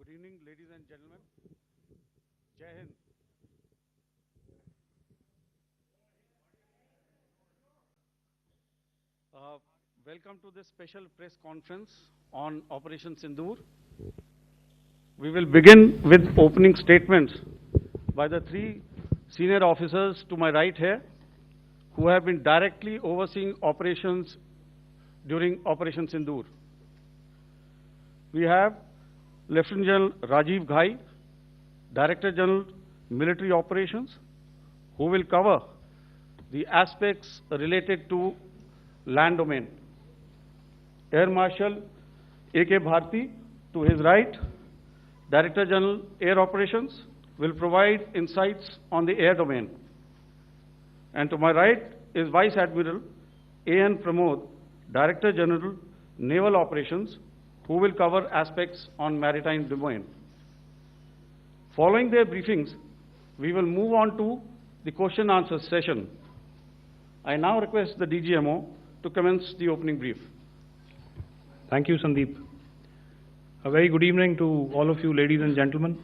Good evening, ladies and gentlemen. Jai Hind. Welcome to this special press conference on Operation Sindoor. We will begin with opening statements by the three senior officers to my right here, who have been directly overseeing operations during Operation Sindoor. We have Lieutenant General Rajiv Ghai, Director General Military Operations, who will cover the aspects related to land domain. Air Marshal A.K. Bharti, to his right, Director General Air Operations, will provide insights on the air domain. And to my right is Vice Admiral A.N. Pramod, Director General Naval Operations, who will cover aspects on maritime domain. Following their briefings, we will move on to the question answer session. I now request the DGMO to commence the opening brief. Thank you, Sandeep. A very good evening to all of you, ladies and gentlemen.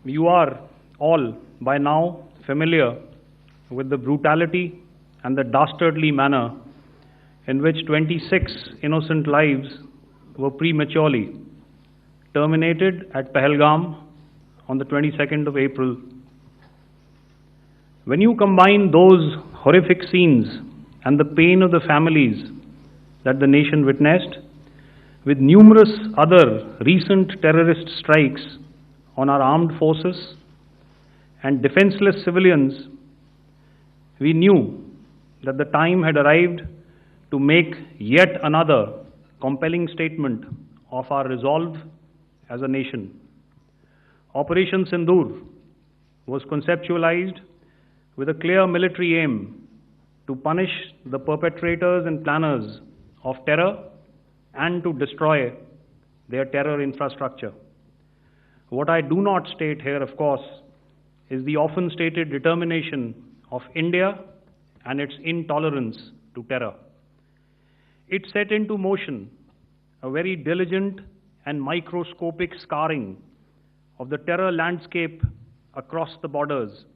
You are all by now familiar with the brutality and the dastardly manner in which 26 innocent lives were prematurely terminated at Pahalgam on the 22nd of April. When you combine those horrific scenes and the pain of the families that the nation witnessed with numerous other recent terrorist strikes on our armed forces and defenseless civilians, we knew that the time had arrived to make yet another compelling statement of our resolve as a nation. Operation Sindoor was conceptualized with a clear military aim to punish the perpetrators and planners of terror and to destroy their terror infrastructure. What I do not state here, of course, is the often stated determination of India and its intolerance to terror. It set into motion a very diligent and microscopic scarring of the terror landscape across the borders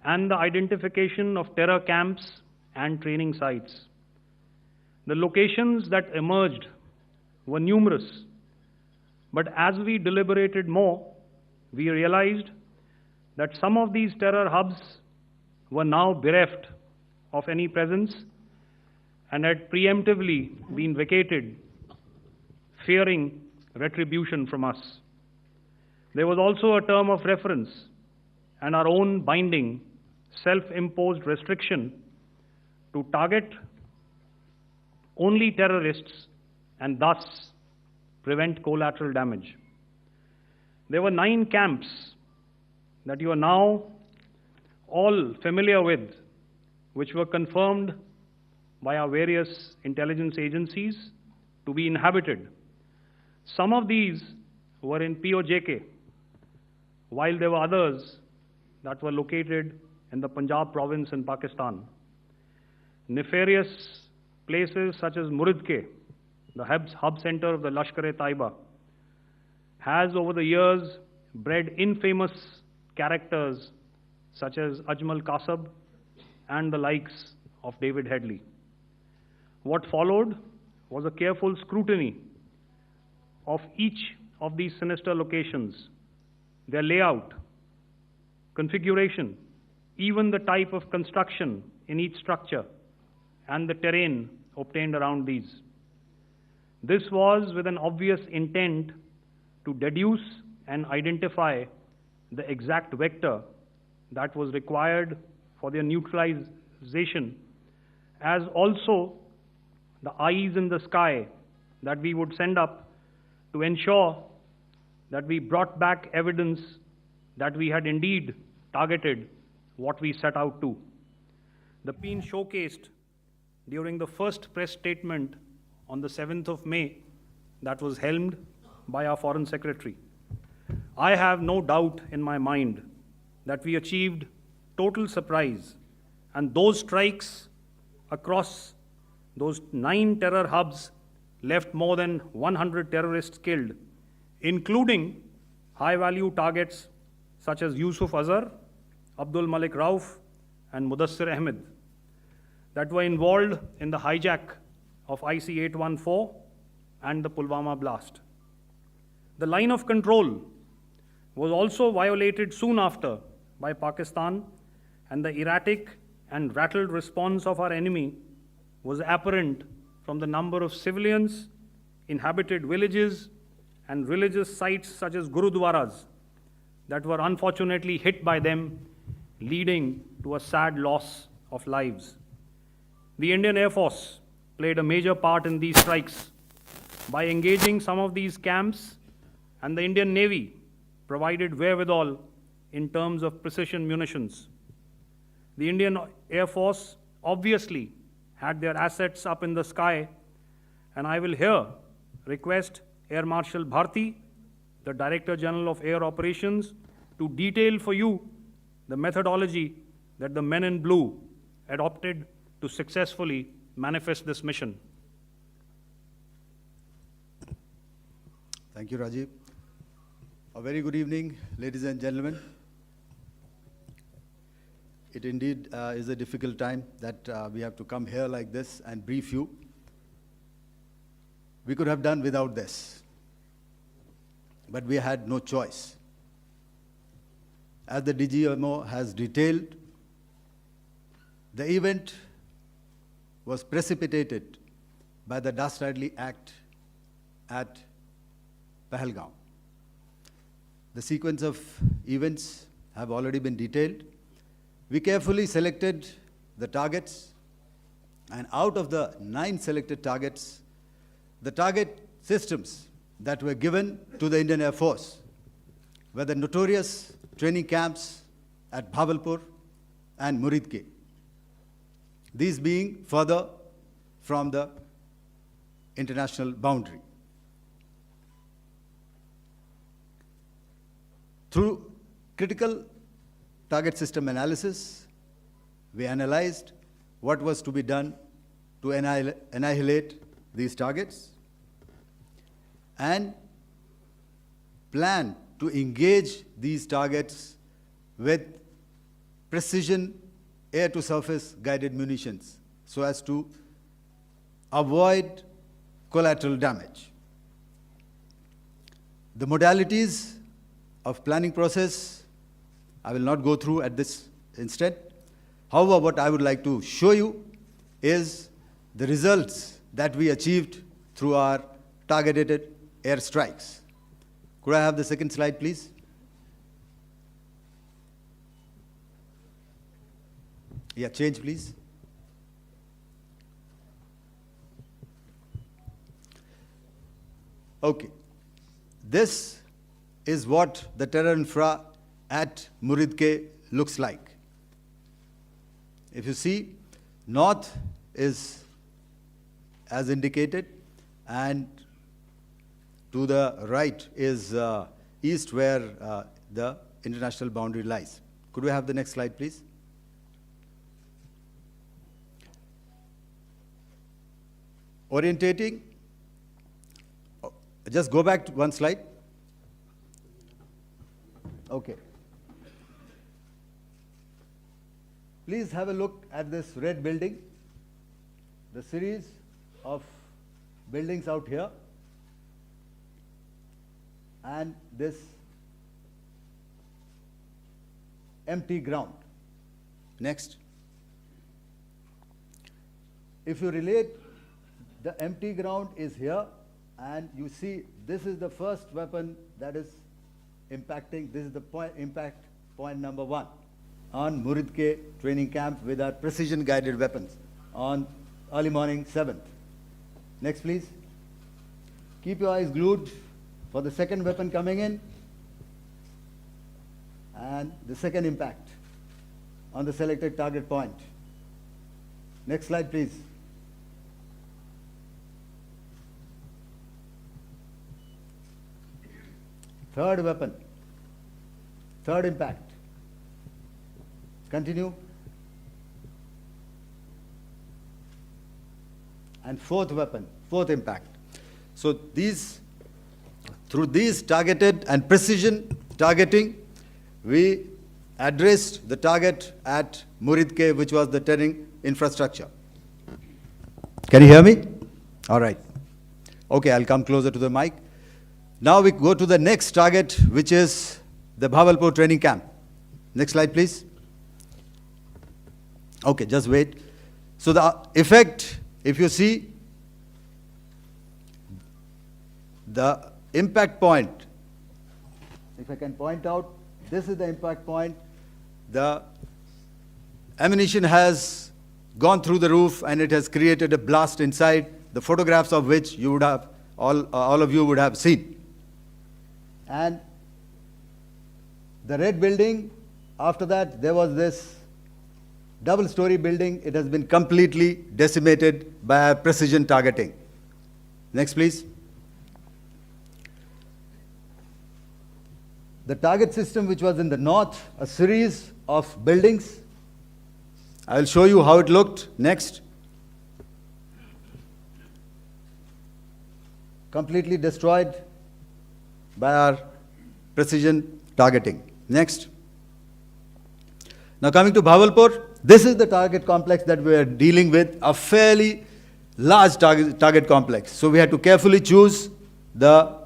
and the identification of terror camps and training sites. The locations that emerged were numerous, but as we deliberated more, we realized that some of these terror hubs were now bereft of any presence and had preemptively been vacated, fearing retribution from us. There was also a term of reference and our own binding, self-imposed restriction to target only terrorists and thus prevent collateral damage. There were 9 camps that you are now all familiar with, which were confirmed by our various intelligence agencies to be inhabited. Some of these were in POJK, while there were others that were located in the Punjab province in Pakistan. Nefarious places such as Muridke, the hub center of the Lashkar-e-Taiba, has over the years bred infamous characters such as Ajmal Kasab and the likes of David Headley. What followed was a careful scrutiny of each of these sinister locations, their layout, configuration, even the type of construction in each structure, and the terrain obtained around these. This was with an obvious intent to deduce and identify the exact vector that was required for their neutralization, as also the eyes in the sky that we would send up to ensure that we brought back evidence that we had indeed targeted what we set out to. The been showcased during the first press statement on the 7th of May that was helmed by our Foreign Secretary. I have no doubt in my mind that we achieved total surprise, and those strikes across those 9 terror hubs left more than 100 terrorists killed including high-value targets such as Yusuf Azhar, Abdul Malik Rauf, and Mudassir Ahmed that were involved in the hijack of IC-814 and the Pulwama blast. The line of control was also violated soon after by Pakistan, and the erratic and rattled response of our enemy was apparent from the number of civilians, inhabited villages, and religious sites such as Gurudwaras that were unfortunately hit by them, leading to a sad loss of lives. The Indian Air Force played a major part in these strikes by engaging some of these camps, and the Indian Navy provided wherewithal in terms of precision munitions. The Indian Air Force obviously had their assets up in the sky, and I will here request Air Marshal Bharti, the Director General of Air Operations, to detail for you the methodology that the men in blue adopted to successfully manifest this mission. Thank you, Rajiv. A very good evening, ladies and gentlemen. It indeed is a difficult time that we have to come here like this and brief you. We could have done without this, but we had no choice. As the DGMO has detailed, the event was precipitated by the dastardly act at Pahalgam. The sequence of events have already been detailed. We carefully selected the targets, and out of the 9 selected targets, the target systems that were given to the Indian Air Force were the notorious training camps at Bhavalpur and Muridke, these being further from the international boundary. Through critical target system analysis, we analyzed what was to be done to annihilate these targets and planned to engage these targets with precision air-to-surface guided munitions so as to avoid collateral damage. The modalities of planning process I will not go through at this instant. However, what I would like to show you is the results that we achieved through our targeted air strikes. Could I have the second slide, please? Yeah, change, please. Okay. This is what the terror infra at Muridke looks like. If you see, north is as indicated, and to the right is east, where the international boundary lies. Could we have the next slide, please? Orientating. Just go back to one slide. Okay. Please have a look at this red building, the series of buildings out here, and this empty ground. Next. If you relate, the empty ground is here, and you see this is the first weapon that is impacting. This is the impact point number 1 on Muridke training camp with our precision guided weapons on early morning 7th. Next, please. Keep your eyes glued for the second weapon coming in and the second impact on the selected target point. Next slide, please. Third weapon, third impact. Continue. And fourth weapon, fourth impact. So these through these targeted and precision targeting, we addressed the target at Murid Cave, which was the terrain infrastructure. Can you hear me? All right. Okay, I'll come closer to the mic. Now we go to the next target, which is the Bhavalpur training camp. Next slide, please. Okay, just wait. So the effect, if you see, the impact point, if I can point out, this is the impact point. The ammunition has gone through the roof and it has created a blast inside, the photographs of which you would have, all of you would have seen. And the red building, after that, there was this double-story building. It has been completely decimated by precision targeting. Next, please. The target system, which was in the north, a series of buildings. I will show you how it looked. Next. Completely destroyed by our precision targeting. Next. Now coming to Bhavalpur, this is the target complex that we are dealing with, a fairly large target complex. So we had to carefully choose the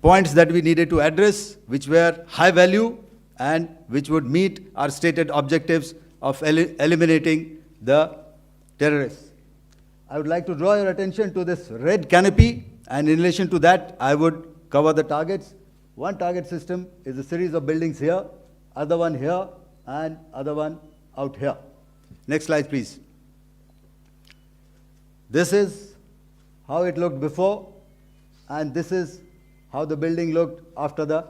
points that we needed to address, which were high value and which would meet our stated objectives of eliminating the terrorists. I would like to draw your attention to this red canopy, and in relation to that, I would cover the targets. One target system is a series of buildings here, other one here, and other one out here. Next slide, please. This is how it looked before, and this is how the building looked after the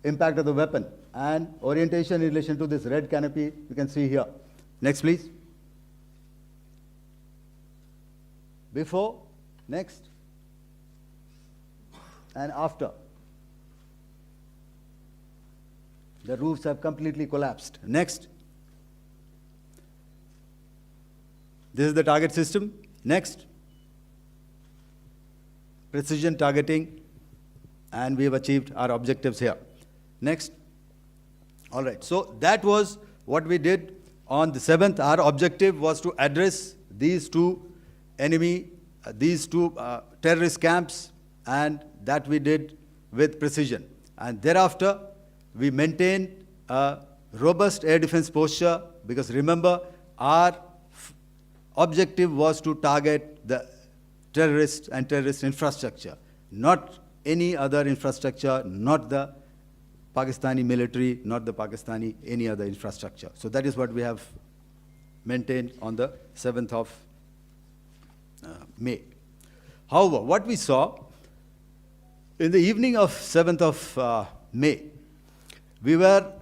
impact of the weapon. And orientation in relation to this red canopy, you can see here. Next, please. Before, next, and after. The roofs have completely collapsed. Next. This is the target system. Next. Precision targeting, and we have achieved our objectives here. Next. All right, so that was what we did on the 7th. Our objective was to address these two terrorist camps, and that we did with precision. And thereafter, we maintained a robust air defense posture, because remember, our objective was to target the terrorists and terrorist infrastructure, not any other infrastructure, not the Pakistani military, not the Pakistani any other infrastructure. So that is what we have maintained on the 7th of May. However, what we saw in the evening of 7th of May, we were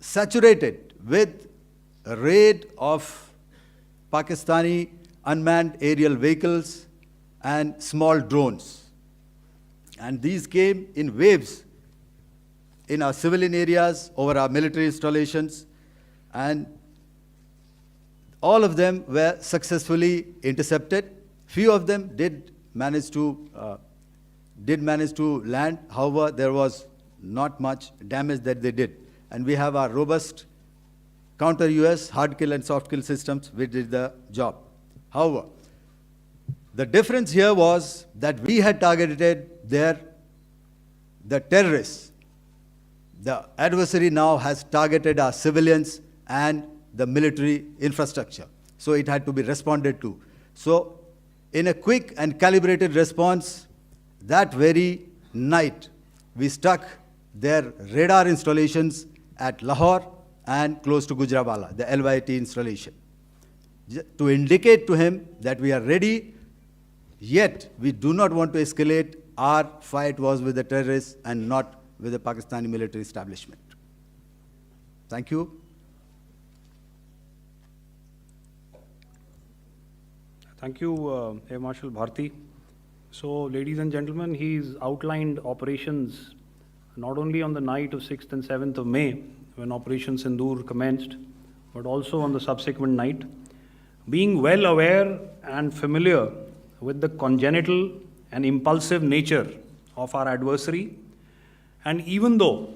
saturated with a raid of Pakistani unmanned aerial vehicles and small drones. And these came in waves in our civilian areas, over our military installations, and all of them were successfully intercepted. Few of them did manage to land. However, there was not much damage that they did. And we have our robust counter-US hard kill and soft kill systems which did the job. However, the difference here was that we had targeted the terrorists. The adversary now has targeted our civilians and the military infrastructure. So it had to be responded to. So in a quick and calibrated response, that very night, we struck their radar installations at Lahore and close to Gujranwala, the LYT installation, to indicate to him that we are ready, yet we do not want to escalate. Our fight was with the terrorists and not with the Pakistani military establishment. Thank you. Thank you, Air Marshal Bharti. So, ladies and gentlemen, he's outlined operations not only on the night of 6th and 7th of May, when Operation Sindoor commenced, but also on the subsequent night. Being well aware and familiar with the congenital and impulsive nature of our adversary, and even though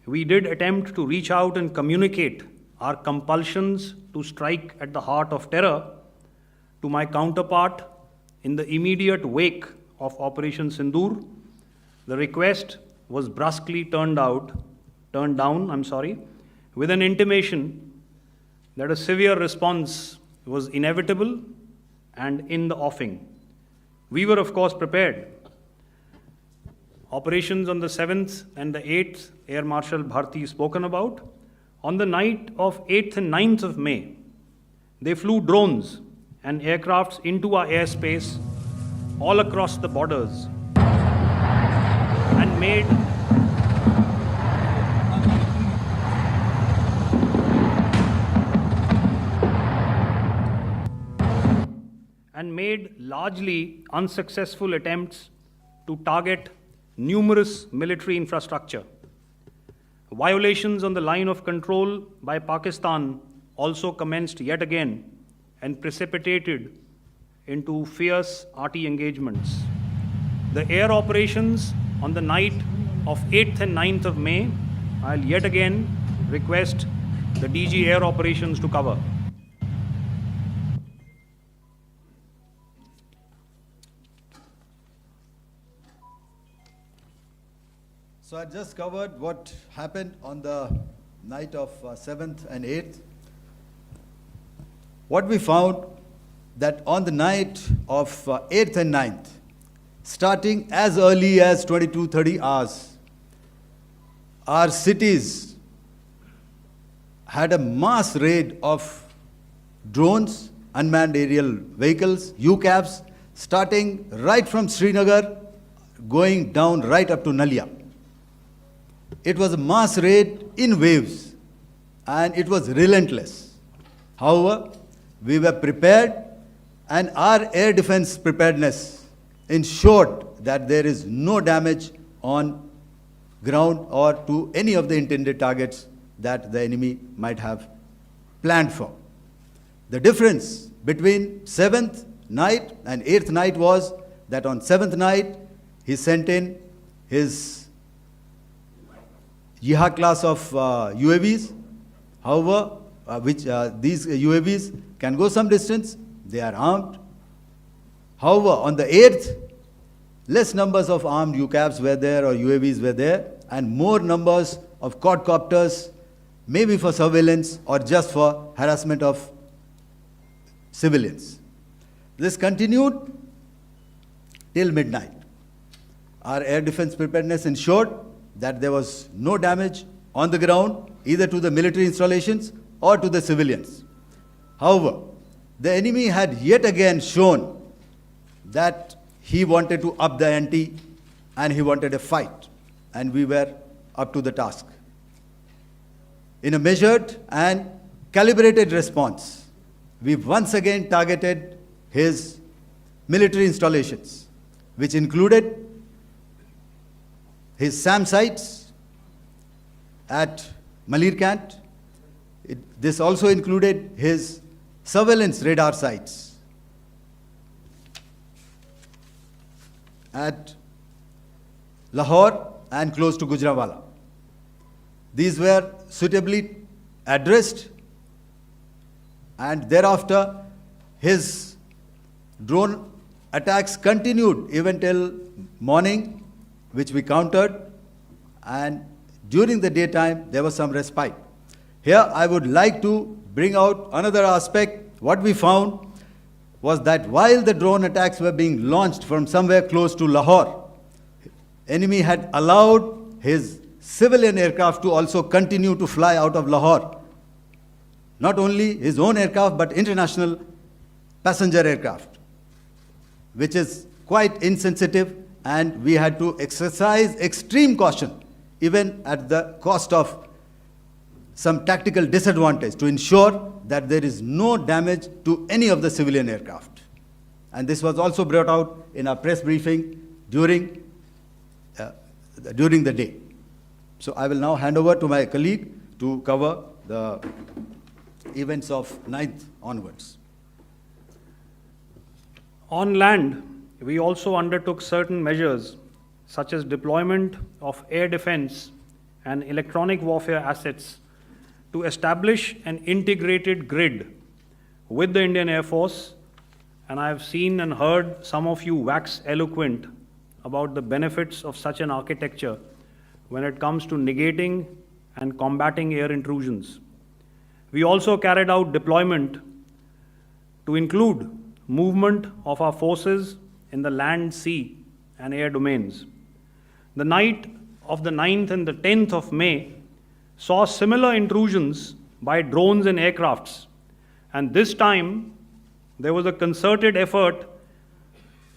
we did attempt to reach out and communicate our compulsions to strike at the heart of terror to my counterpart in the immediate wake of Operation Sindoor, the request was brusquely turned down, with an intimation that a severe response was inevitable and in the offing. We were, of course, prepared. Operations on the 7th and the 8th, Air Marshal Bharti spoken about. On the night of 8th and 9th of May, they flew drones and aircrafts into our airspace all across the borders and made largely unsuccessful attempts to target numerous military infrastructure. Violations on the line of control by Pakistan also commenced yet again and precipitated into fierce arty engagements. The air operations on the night of 8th and 9th of May, I'll yet again request the DG Air Operations to cover. So I just covered what happened on the night of 7th and 8th. What we found that on the night of 8th and 9th, starting as early as 22:30 hours, our cities had a mass raid of drones, unmanned aerial vehicles, UCAVs, starting right from Srinagar, going down right up to Nalia. It was a mass raid in waves, and it was relentless. However, we were prepared, and our air defense preparedness ensured that there is no damage on ground or to any of the intended targets that the enemy might have planned for. The difference between 7th night and 8th night was that on 7th night, he sent in his Yiha class of UAVs. However, these UAVs can go some distance, they are armed. However, on the 8th, less numbers of armed UCAVs were there or UAVs were there, and more numbers of quadcopters, maybe for surveillance or just for harassment of civilians. This continued till midnight. Our air defense preparedness ensured that there was no damage on the ground, either to the military installations or to the civilians. However, the enemy had yet again shown that he wanted to up the ante and he wanted a fight, and we were up to the task. In a measured and calibrated response, we once again targeted his military installations, which included his SAM sites at Malirkant. This also included his surveillance radar sites at Lahore and close to Gujranwala. These were suitably addressed, and thereafter his drone attacks continued even till morning, which we countered, and during the daytime there was some respite. Here I would like to bring out another aspect. What we found was that while the drone attacks were being launched from somewhere close to Lahore, enemy had allowed his civilian aircraft to also continue to fly out of Lahore. Not only his own aircraft, but international passenger aircraft, which is quite insensitive, and we had to exercise extreme caution, even at the cost of some tactical disadvantage, to ensure that there is no damage to any of the civilian aircraft. And this was also brought out in our press briefing during the day. So I will now hand over to my colleague to cover the events of 9th onwards. On land, we also undertook certain measures such as deployment of air defense and electronic warfare assets, to establish an integrated grid with the Indian Air Force, and I have seen and heard some of you wax eloquent about the benefits of such an architecture when it comes to negating and combating air intrusions. We also carried out deployment to include movement of our forces in the land, sea, and air domains. The night of the 9th and the 10th of May saw similar intrusions by drones and aircrafts, and this time there was a concerted effort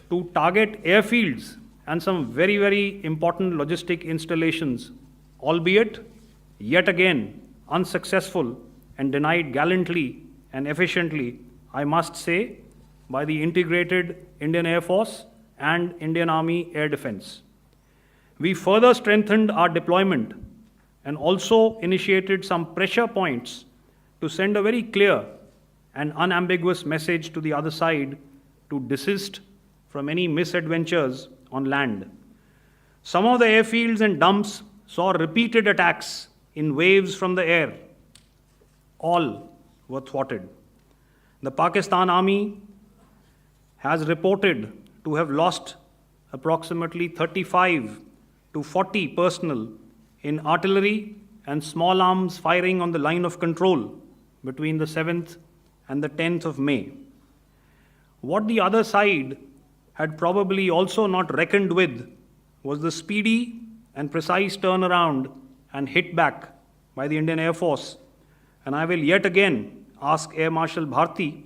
to target airfields and some very, very important logistic installations, albeit yet again unsuccessful and denied gallantly and efficiently, I must say, by the integrated Indian Air Force and Indian Army Air Defense. We further strengthened our deployment and also initiated some pressure points to send a very clear and unambiguous message to the other side to desist from any misadventures on land. Some of the airfields and dumps saw repeated attacks in waves from the air. All were thwarted. The Pakistan Army has reported to have lost approximately 35 to 40 personnel in artillery and small arms firing on the line of control between the 7th and the 10th of May. What the other side had probably also not reckoned with was the speedy and precise turnaround and hit back by the Indian Air Force. And I will yet again ask Air Marshal Bharti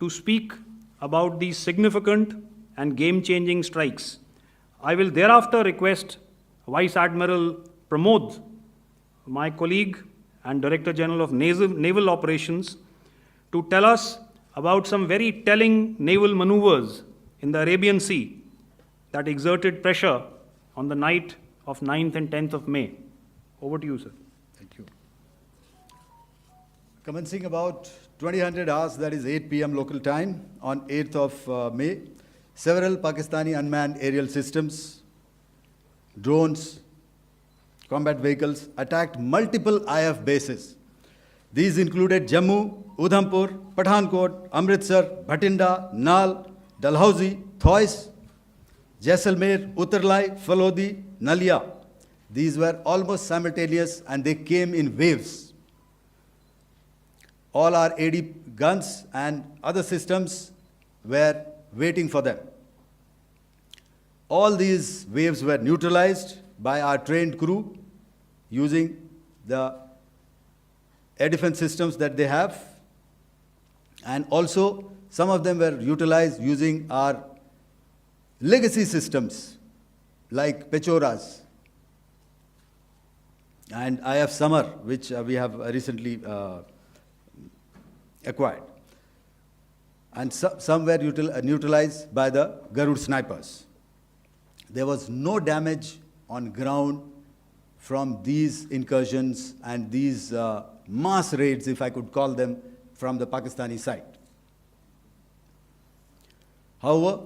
to speak about these significant and game-changing strikes. I will thereafter request Vice Admiral Pramod, my colleague and Director General of Naval Operations, to tell us about some very telling naval maneuvers in the Arabian Sea that exerted pressure on the night of 9th and 10th of May. Over to you, sir. Thank you. Commencing about 2000 hours, that is 8 p.m. local time, on 8th of May, several Pakistani unmanned aerial systems, drones, combat vehicles attacked multiple IF bases. These included Jammu, Udhampur, Pathankot, Amritsar, Bhatinda, Nal, Dalhousie, Thois, Jaisalmer, Uttarlai, Falodi, Nalia. These were almost simultaneous and they came in waves. All our AD guns and other systems were waiting for them. All these waves were neutralized by our trained crew using the air defense systems that they have, and also some of them were utilized using our legacy systems like Pechoras and IF Summer, which we have recently acquired. And some were neutralized by the Garud snipers. There was no damage on ground from these incursions and these mass raids, if I could call them, from the Pakistani side. However,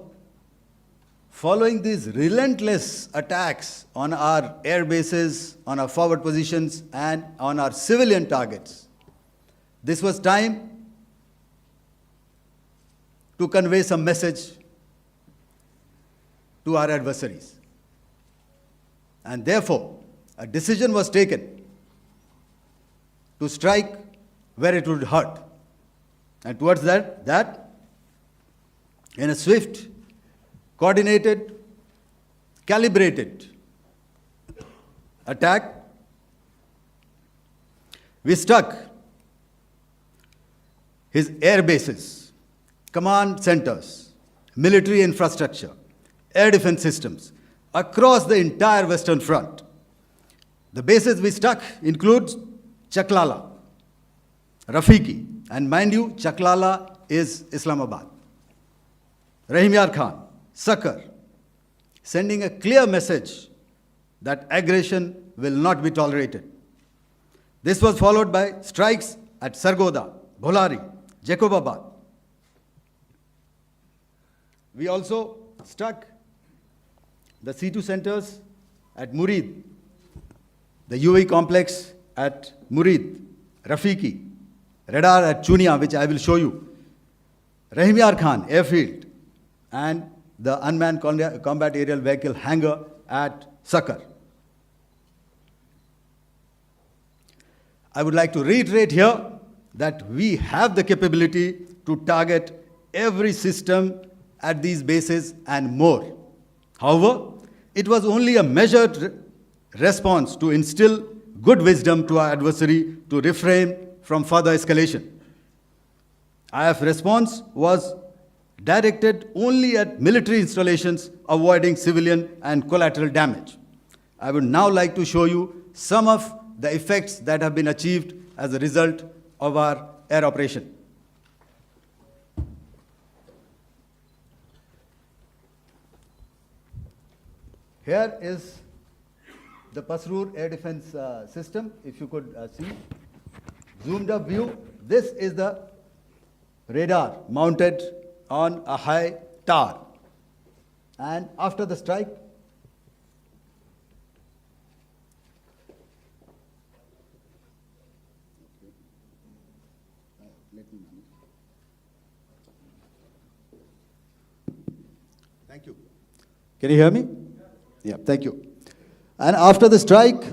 following these relentless attacks on our air bases, on our forward positions, and on our civilian targets, this was time to convey some message to our adversaries. And therefore, a decision was taken to strike where it would hurt. And towards that, in a swift, coordinated, calibrated attack, we struck his air bases, command centers, military infrastructure, air defense systems across the entire Western Front. The bases we struck include Chaklala, Rafiki, and mind you, Chaklala is Islamabad, Rahim Yar Khan, Sakar, sending a clear message that aggression will not be tolerated. This was followed by strikes at Sargoda, Bholari, Jacobabad. We also struck the C2 centers at Murid, the UAE complex at Murid, Rafiki, radar at Chunia, which I will show you, Rahim Yar Khan airfield, and the unmanned combat aerial vehicle hangar at Sakar. I would like to reiterate here that we have the capability to target every system at these bases and more. However, it was only a measured response to instill good wisdom to our adversary to refrain from further escalation. IF response was directed only at military installations, avoiding civilian and collateral damage. I would now like to show you some of the effects that have been achieved as a result of our air operation. Here is the Pasrur air defense system, if you could see. Zoomed up view, this is the radar mounted on a high tower. And after the strike, thank you. Can you hear me? Yeah, thank you. And after the strike,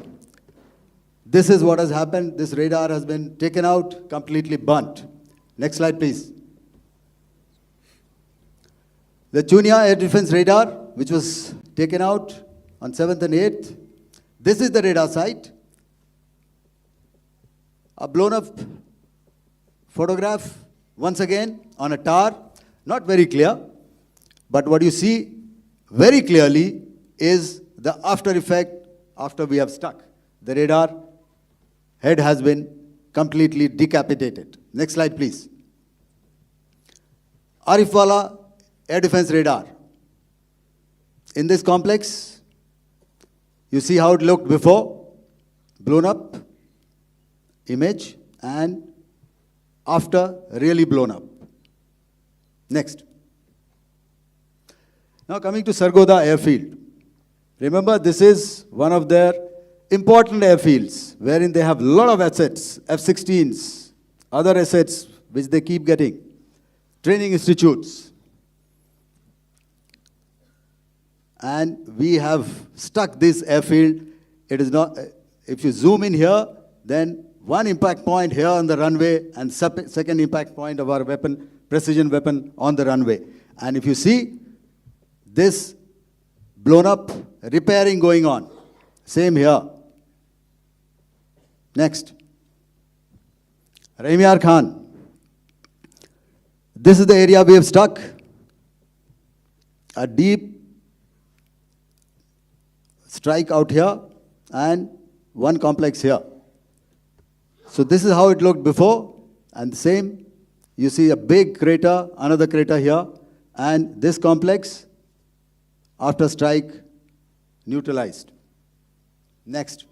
this is what has happened. This radar has been taken out, completely burnt. Next slide, please. The Chunia air defense radar, which was taken out on 7th and 8th. This is the radar site. A blown up photograph, once again, on a tower. Not very clear, but what you see very clearly is the after effect after we have stuck. The radar head has been completely decapitated. Next slide, please. Arifwala air defense radar. In this complex, you see how it looked before, blown up image, and after really blown up. Next. Now coming to Sargodha airfield. Remember, this is one of their important airfields wherein they have a lot of assets, F-16s, other assets which they keep getting, training institutes. And we have stuck this airfield. It is not, if you zoom in here, then one impact point here on the runway and second impact point of our weapon, precision weapon on the runway. And if you see, this blown up, repairing going on. Same here. Next. Rahim Yar Khan. This is the area we have stuck. A deep strike out here and one complex here. So this is how it looked before, and the same. You see a big crater, another crater here, and this complex after strike neutralized. Next.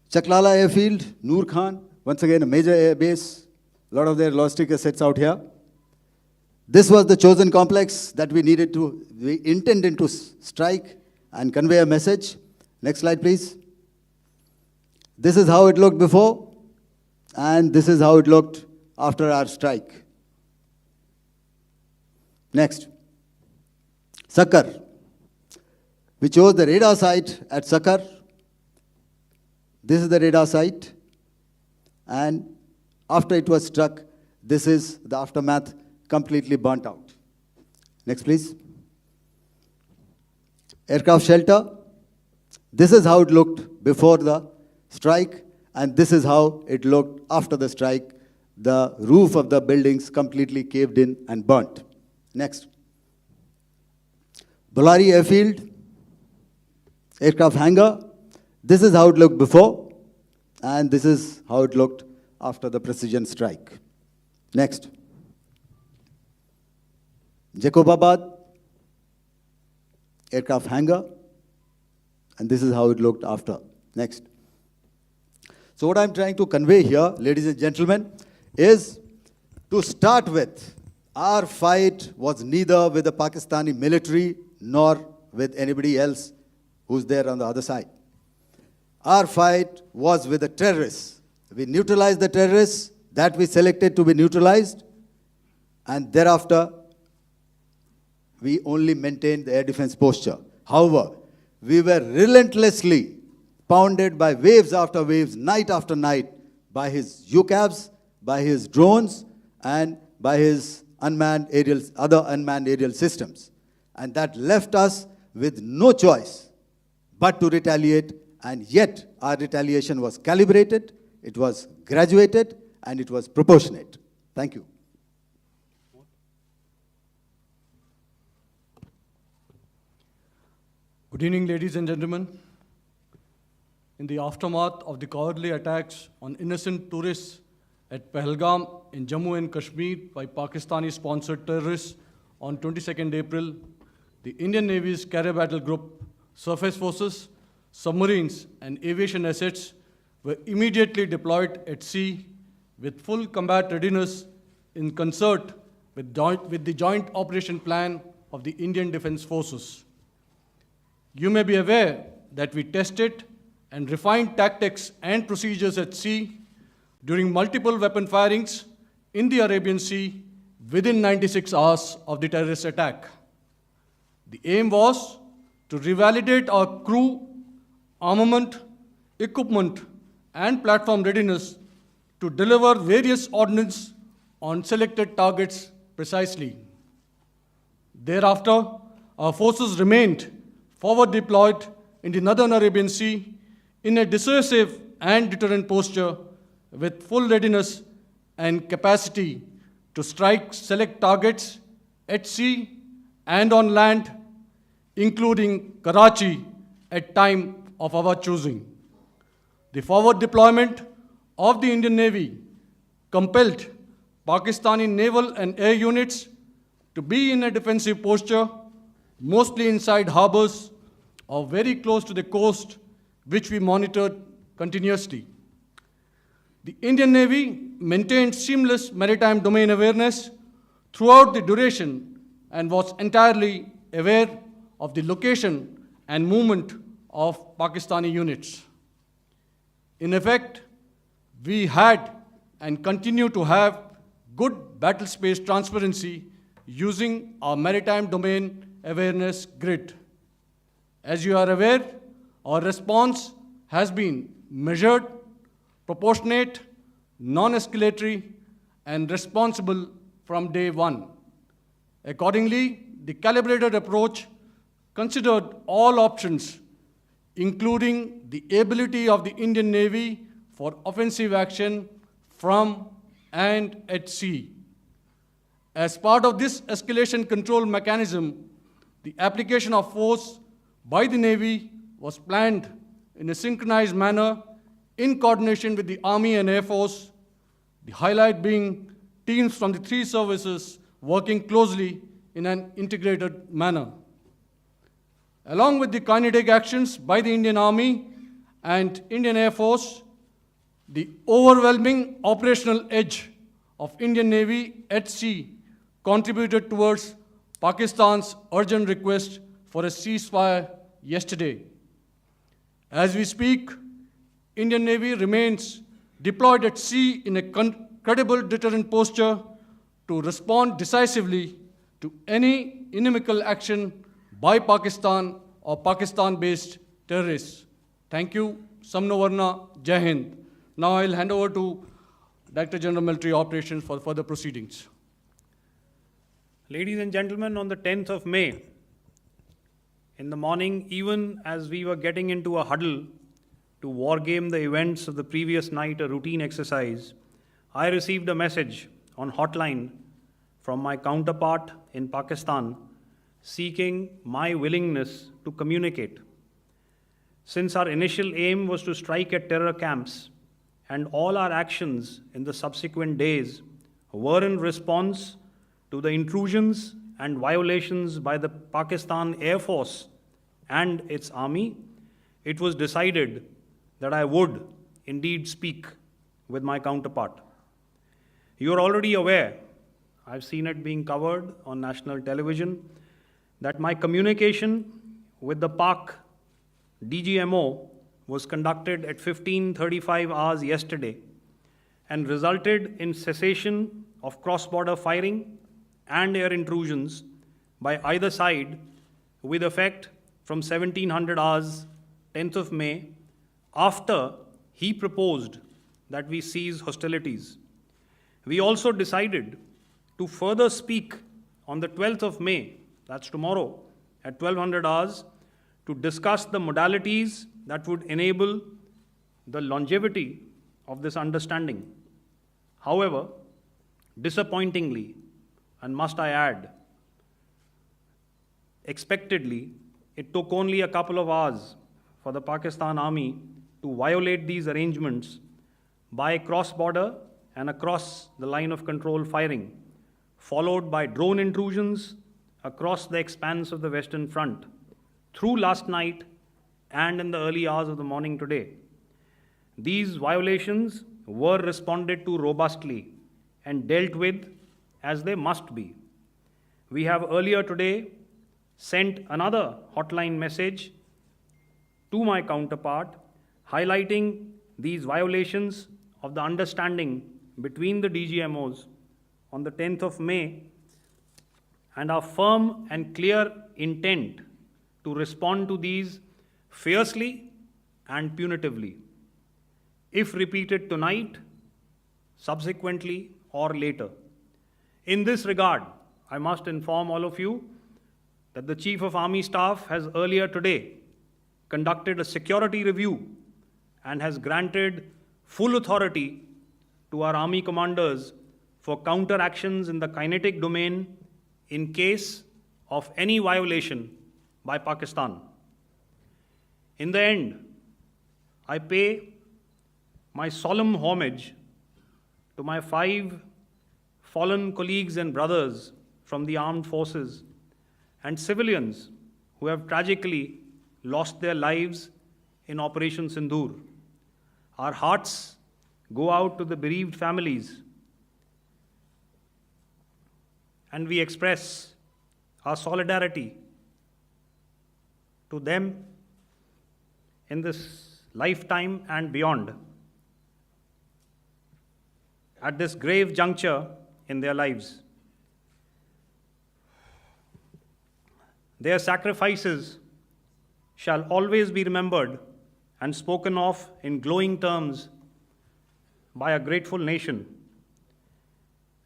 Chaklala airfield, Noor Khan, once again a major air base, a lot of their logistic assets out here. This was the chosen complex that we intended to strike and convey a message. Next slide, please. This is how it looked before, and this is how it looked after our strike. Next. Sakar. We chose the radar site at Sakar. This is the radar site. And after it was struck, this is the aftermath, completely burnt out. Next, please. Aircraft shelter. This is how it looked before the strike, and this is how it looked after the strike. The roof of the buildings completely caved in and burnt. Next. Bolari airfield, aircraft hangar. This is how it looked before, and this is how it looked after the precision strike. Next. Jacobabad, aircraft hangar, and this is how it looked after. Next. So what I'm trying to convey here, ladies and gentlemen, is to start with, Our fight was neither with the Pakistani military nor with anybody else who's there on the other side. Our fight was with the terrorists. We neutralized the terrorists that we selected to be neutralized, and thereafter, we only maintained the air defense posture. However, we were relentlessly pounded by waves after waves, night after night, by his UCAVs, by his drones, and by his other unmanned aerial systems. And that left us with no choice but to retaliate, and yet our retaliation was calibrated, it was graduated, and it was proportionate. Thank you. Good evening, ladies and gentlemen. In the aftermath of the cowardly attacks on innocent tourists at Pahalgam in Jammu and Kashmir by Pakistani-sponsored terrorists on 22nd April, the Indian Navy's Carrier Battle Group, surface forces, submarines, and aviation assets were immediately deployed at sea with full combat readiness in concert with the Joint Operation Plan of the Indian Defence Forces. You may be aware that we tested and refined tactics and procedures at sea during multiple weapon firings in the Arabian Sea within 96 hours of the terrorist attack. The aim was to revalidate our crew, armament, equipment, and platform readiness to deliver various ordnance on selected targets precisely. Thereafter, our forces remained forward deployed in the Northern Arabian Sea in a dissuasive and deterrent posture with full readiness and capacity to strike select targets at sea and on land, including Karachi at time of our choosing. The forward deployment of the Indian Navy compelled Pakistani naval and air units to be in a defensive posture, mostly inside harbors or very close to the coast, which we monitored continuously. The Indian Navy maintained seamless maritime domain awareness throughout the duration and was entirely aware of the location and movement of Pakistani units. In effect, we had and continue to have good battle space transparency using our maritime domain awareness grid. As you are aware, our response has been measured, proportionate, non-escalatory, and responsible from day one. Accordingly, the calibrated approach considered all options, including the ability of the Indian Navy for offensive action from and at sea. As part of this escalation control mechanism, the application of force by the Navy was planned in a synchronized manner in coordination with the Army and Air Force, the highlight being teams from the three services working closely in an integrated manner. Along with the kinetic actions by the Indian Army and Indian Air Force, the overwhelming operational edge of Indian Navy at sea contributed towards Pakistan's urgent request for a ceasefire yesterday. As we speak, Indian Navy remains deployed at sea in a credible deterrent posture to respond decisively to any inimical action by Pakistan or Pakistan-based terrorists. Thank you. Samno Varna, Jai Hind. Now I'll hand over to Director General Military Operations for further proceedings. Ladies and gentlemen, on the 10th of May, in the morning, even as we were getting into a huddle to wargame the events of the previous night, a routine exercise, I received a message on hotline from my counterpart in Pakistan seeking my willingness to communicate. Since our initial aim was to strike at terror camps, and all our actions in the subsequent days were in response to the intrusions and violations by the Pakistan Air Force and its army, it was decided that I would indeed speak with my counterpart. You are already aware I've seen it being covered on national television, that my communication with the Pak DGMO was conducted at 15:35 hours yesterday and resulted in cessation of cross-border firing and air intrusions by either side with effect from 1700 hours 10th of May, after he proposed that we cease hostilities. We also decided to further speak on the 12th of May, that's tomorrow, at 1200 hours, to discuss the modalities that would enable the longevity of this understanding. However, disappointingly, and must I add, expectedly, it took only a couple of hours for the Pakistan Army to violate these arrangements by cross-border and across the line of control firing, followed by drone intrusions across the expanse of the Western Front through last night and in the early hours of the morning today. These violations were responded to robustly and dealt with as they must be. We have earlier today sent another hotline message to my counterpart highlighting these violations of the understanding between the DGMOs on the 10th of May and our firm and clear intent to respond to these fiercely and punitively, if repeated tonight, subsequently, or later. In this regard, I must inform all of you that the Chief of Army Staff has earlier today conducted a security review and has granted full authority to our Army commanders for counter-actions in the kinetic domain in case of any violation by Pakistan. In the end, I pay my solemn homage to my 5 fallen colleagues and brothers from the armed forces and civilians who have tragically lost their lives in Operation Sindoor. Our hearts go out to the bereaved families, and we express our solidarity to them in this lifetime and beyond, at this grave juncture in their lives. Their sacrifices shall always be remembered and spoken of in glowing terms by a grateful nation.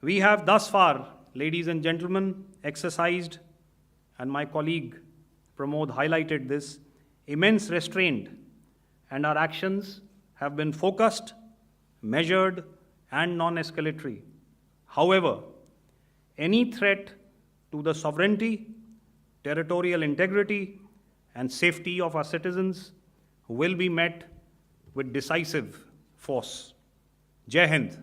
We have thus far, ladies and gentlemen, exercised, and my colleague Pramod highlighted this, immense restraint, and our actions have been focused, measured, and non-escalatory. However, any threat to the sovereignty, territorial integrity, and safety of our citizens will be met with decisive force. Jai Hind.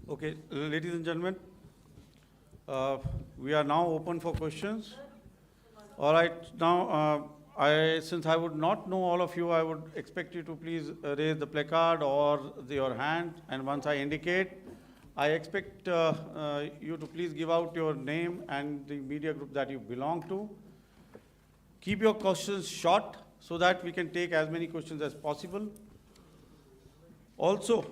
Okay, ladies and gentlemen, we are now open for questions. All right, now, since I would not know all of you, I would expect you to please raise the placard or your hand, and once I indicate, I expect you to please give out your name and the media group that you belong to. Keep your questions short so that we can take as many questions as possible. Also,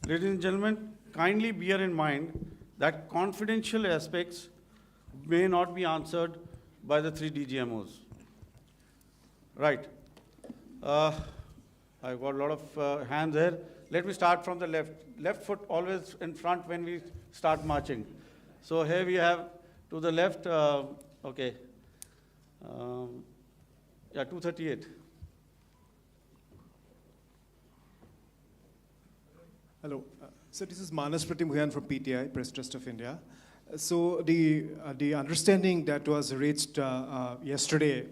ladies and gentlemen, kindly bear in mind that confidential aspects may not be answered by the 3 DGMOs. Right. I've got a lot of hands here. Let me start from the left. Left foot always in front when we start marching. So here we have to the left, okay. Yeah, 238. Hello. So this is Manas Pratimhuyan from PTI, Press Trust of India. So the understanding that was reached yesterday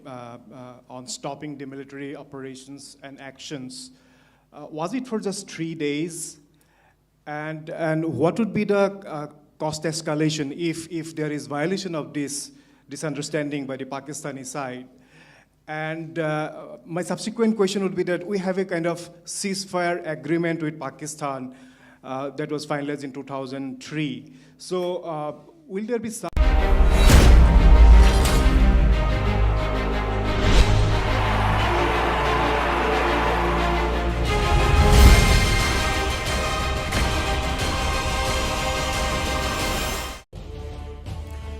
on stopping the military operations and actions, was it for just 3 days? And what would be the cost escalation if there is violation of this understanding by the Pakistani side? And my subsequent question would be that we have a kind of ceasefire agreement with Pakistan that was finalized in 2003. So will there be some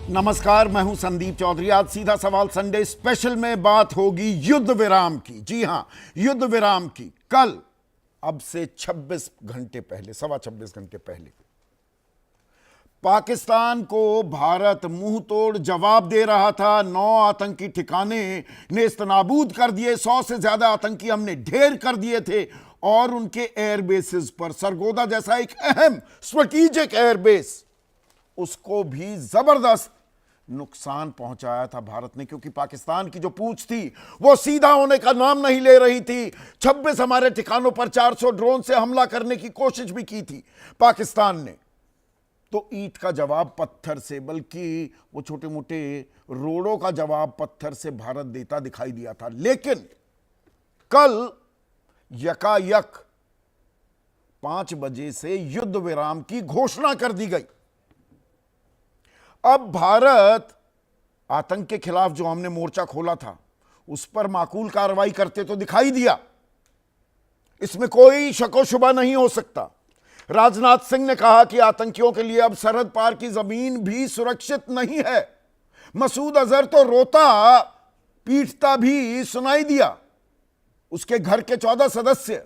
नमस्कार, मैं हूं संदीप चौधरी। आज सीधा सवाल Sunday special में बात होगी युद्ध विराम की। जी हां, युद्ध विराम की। कल अब से 26 घंटे पहले, 26.25 घंटे पहले पाकिस्तान को भारत मुंह तोड़ जवाब दे रहा था। 9 आतंकी ठिकाने नेस्तनाबूद कर दिए, 100 से ज्यादा आतंकी हमने ढेर कर दिए थे और उनके एयरबेसेस पर सरगोदा जैसा एक अहम स्ट्रेटेजिक एयरबेस, उसको भी जबरदस्त नुकसान पहुंचाया था भारत ने, क्योंकि पाकिस्तान की जो पूंछ थी वो सीधा होने का नाम नहीं ले रही थी। 26 हमारे ठिकानों पर 400 ड्रोन से हमला करने की कोशिश भी की थी पाकिस्तान ने। तो ईंट का जवाब पत्थर से, बल्कि वो छोटे मोटे रोड़ों का जवाब पत्थर से भारत देता दिखाई दिया था। लेकिन कल यकायक 5 बजे से युद्ध विराम की घोषणा कर दी गई। अब भारत आतंक के खिलाफ जो हमने मोर्चा खोला था उस पर माकूल कार्रवाई करते तो दिखाई दिया, इसमें कोई शको शुबा नहीं हो सकता। राजनाथ सिंह ने कहा कि आतंकियों के लिए अब सरहद पार की जमीन भी सुरक्षित नहीं है। मसूद अजहर तो रोता पीटता भी सुनाई दिया। उसके घर के 14 सदस्य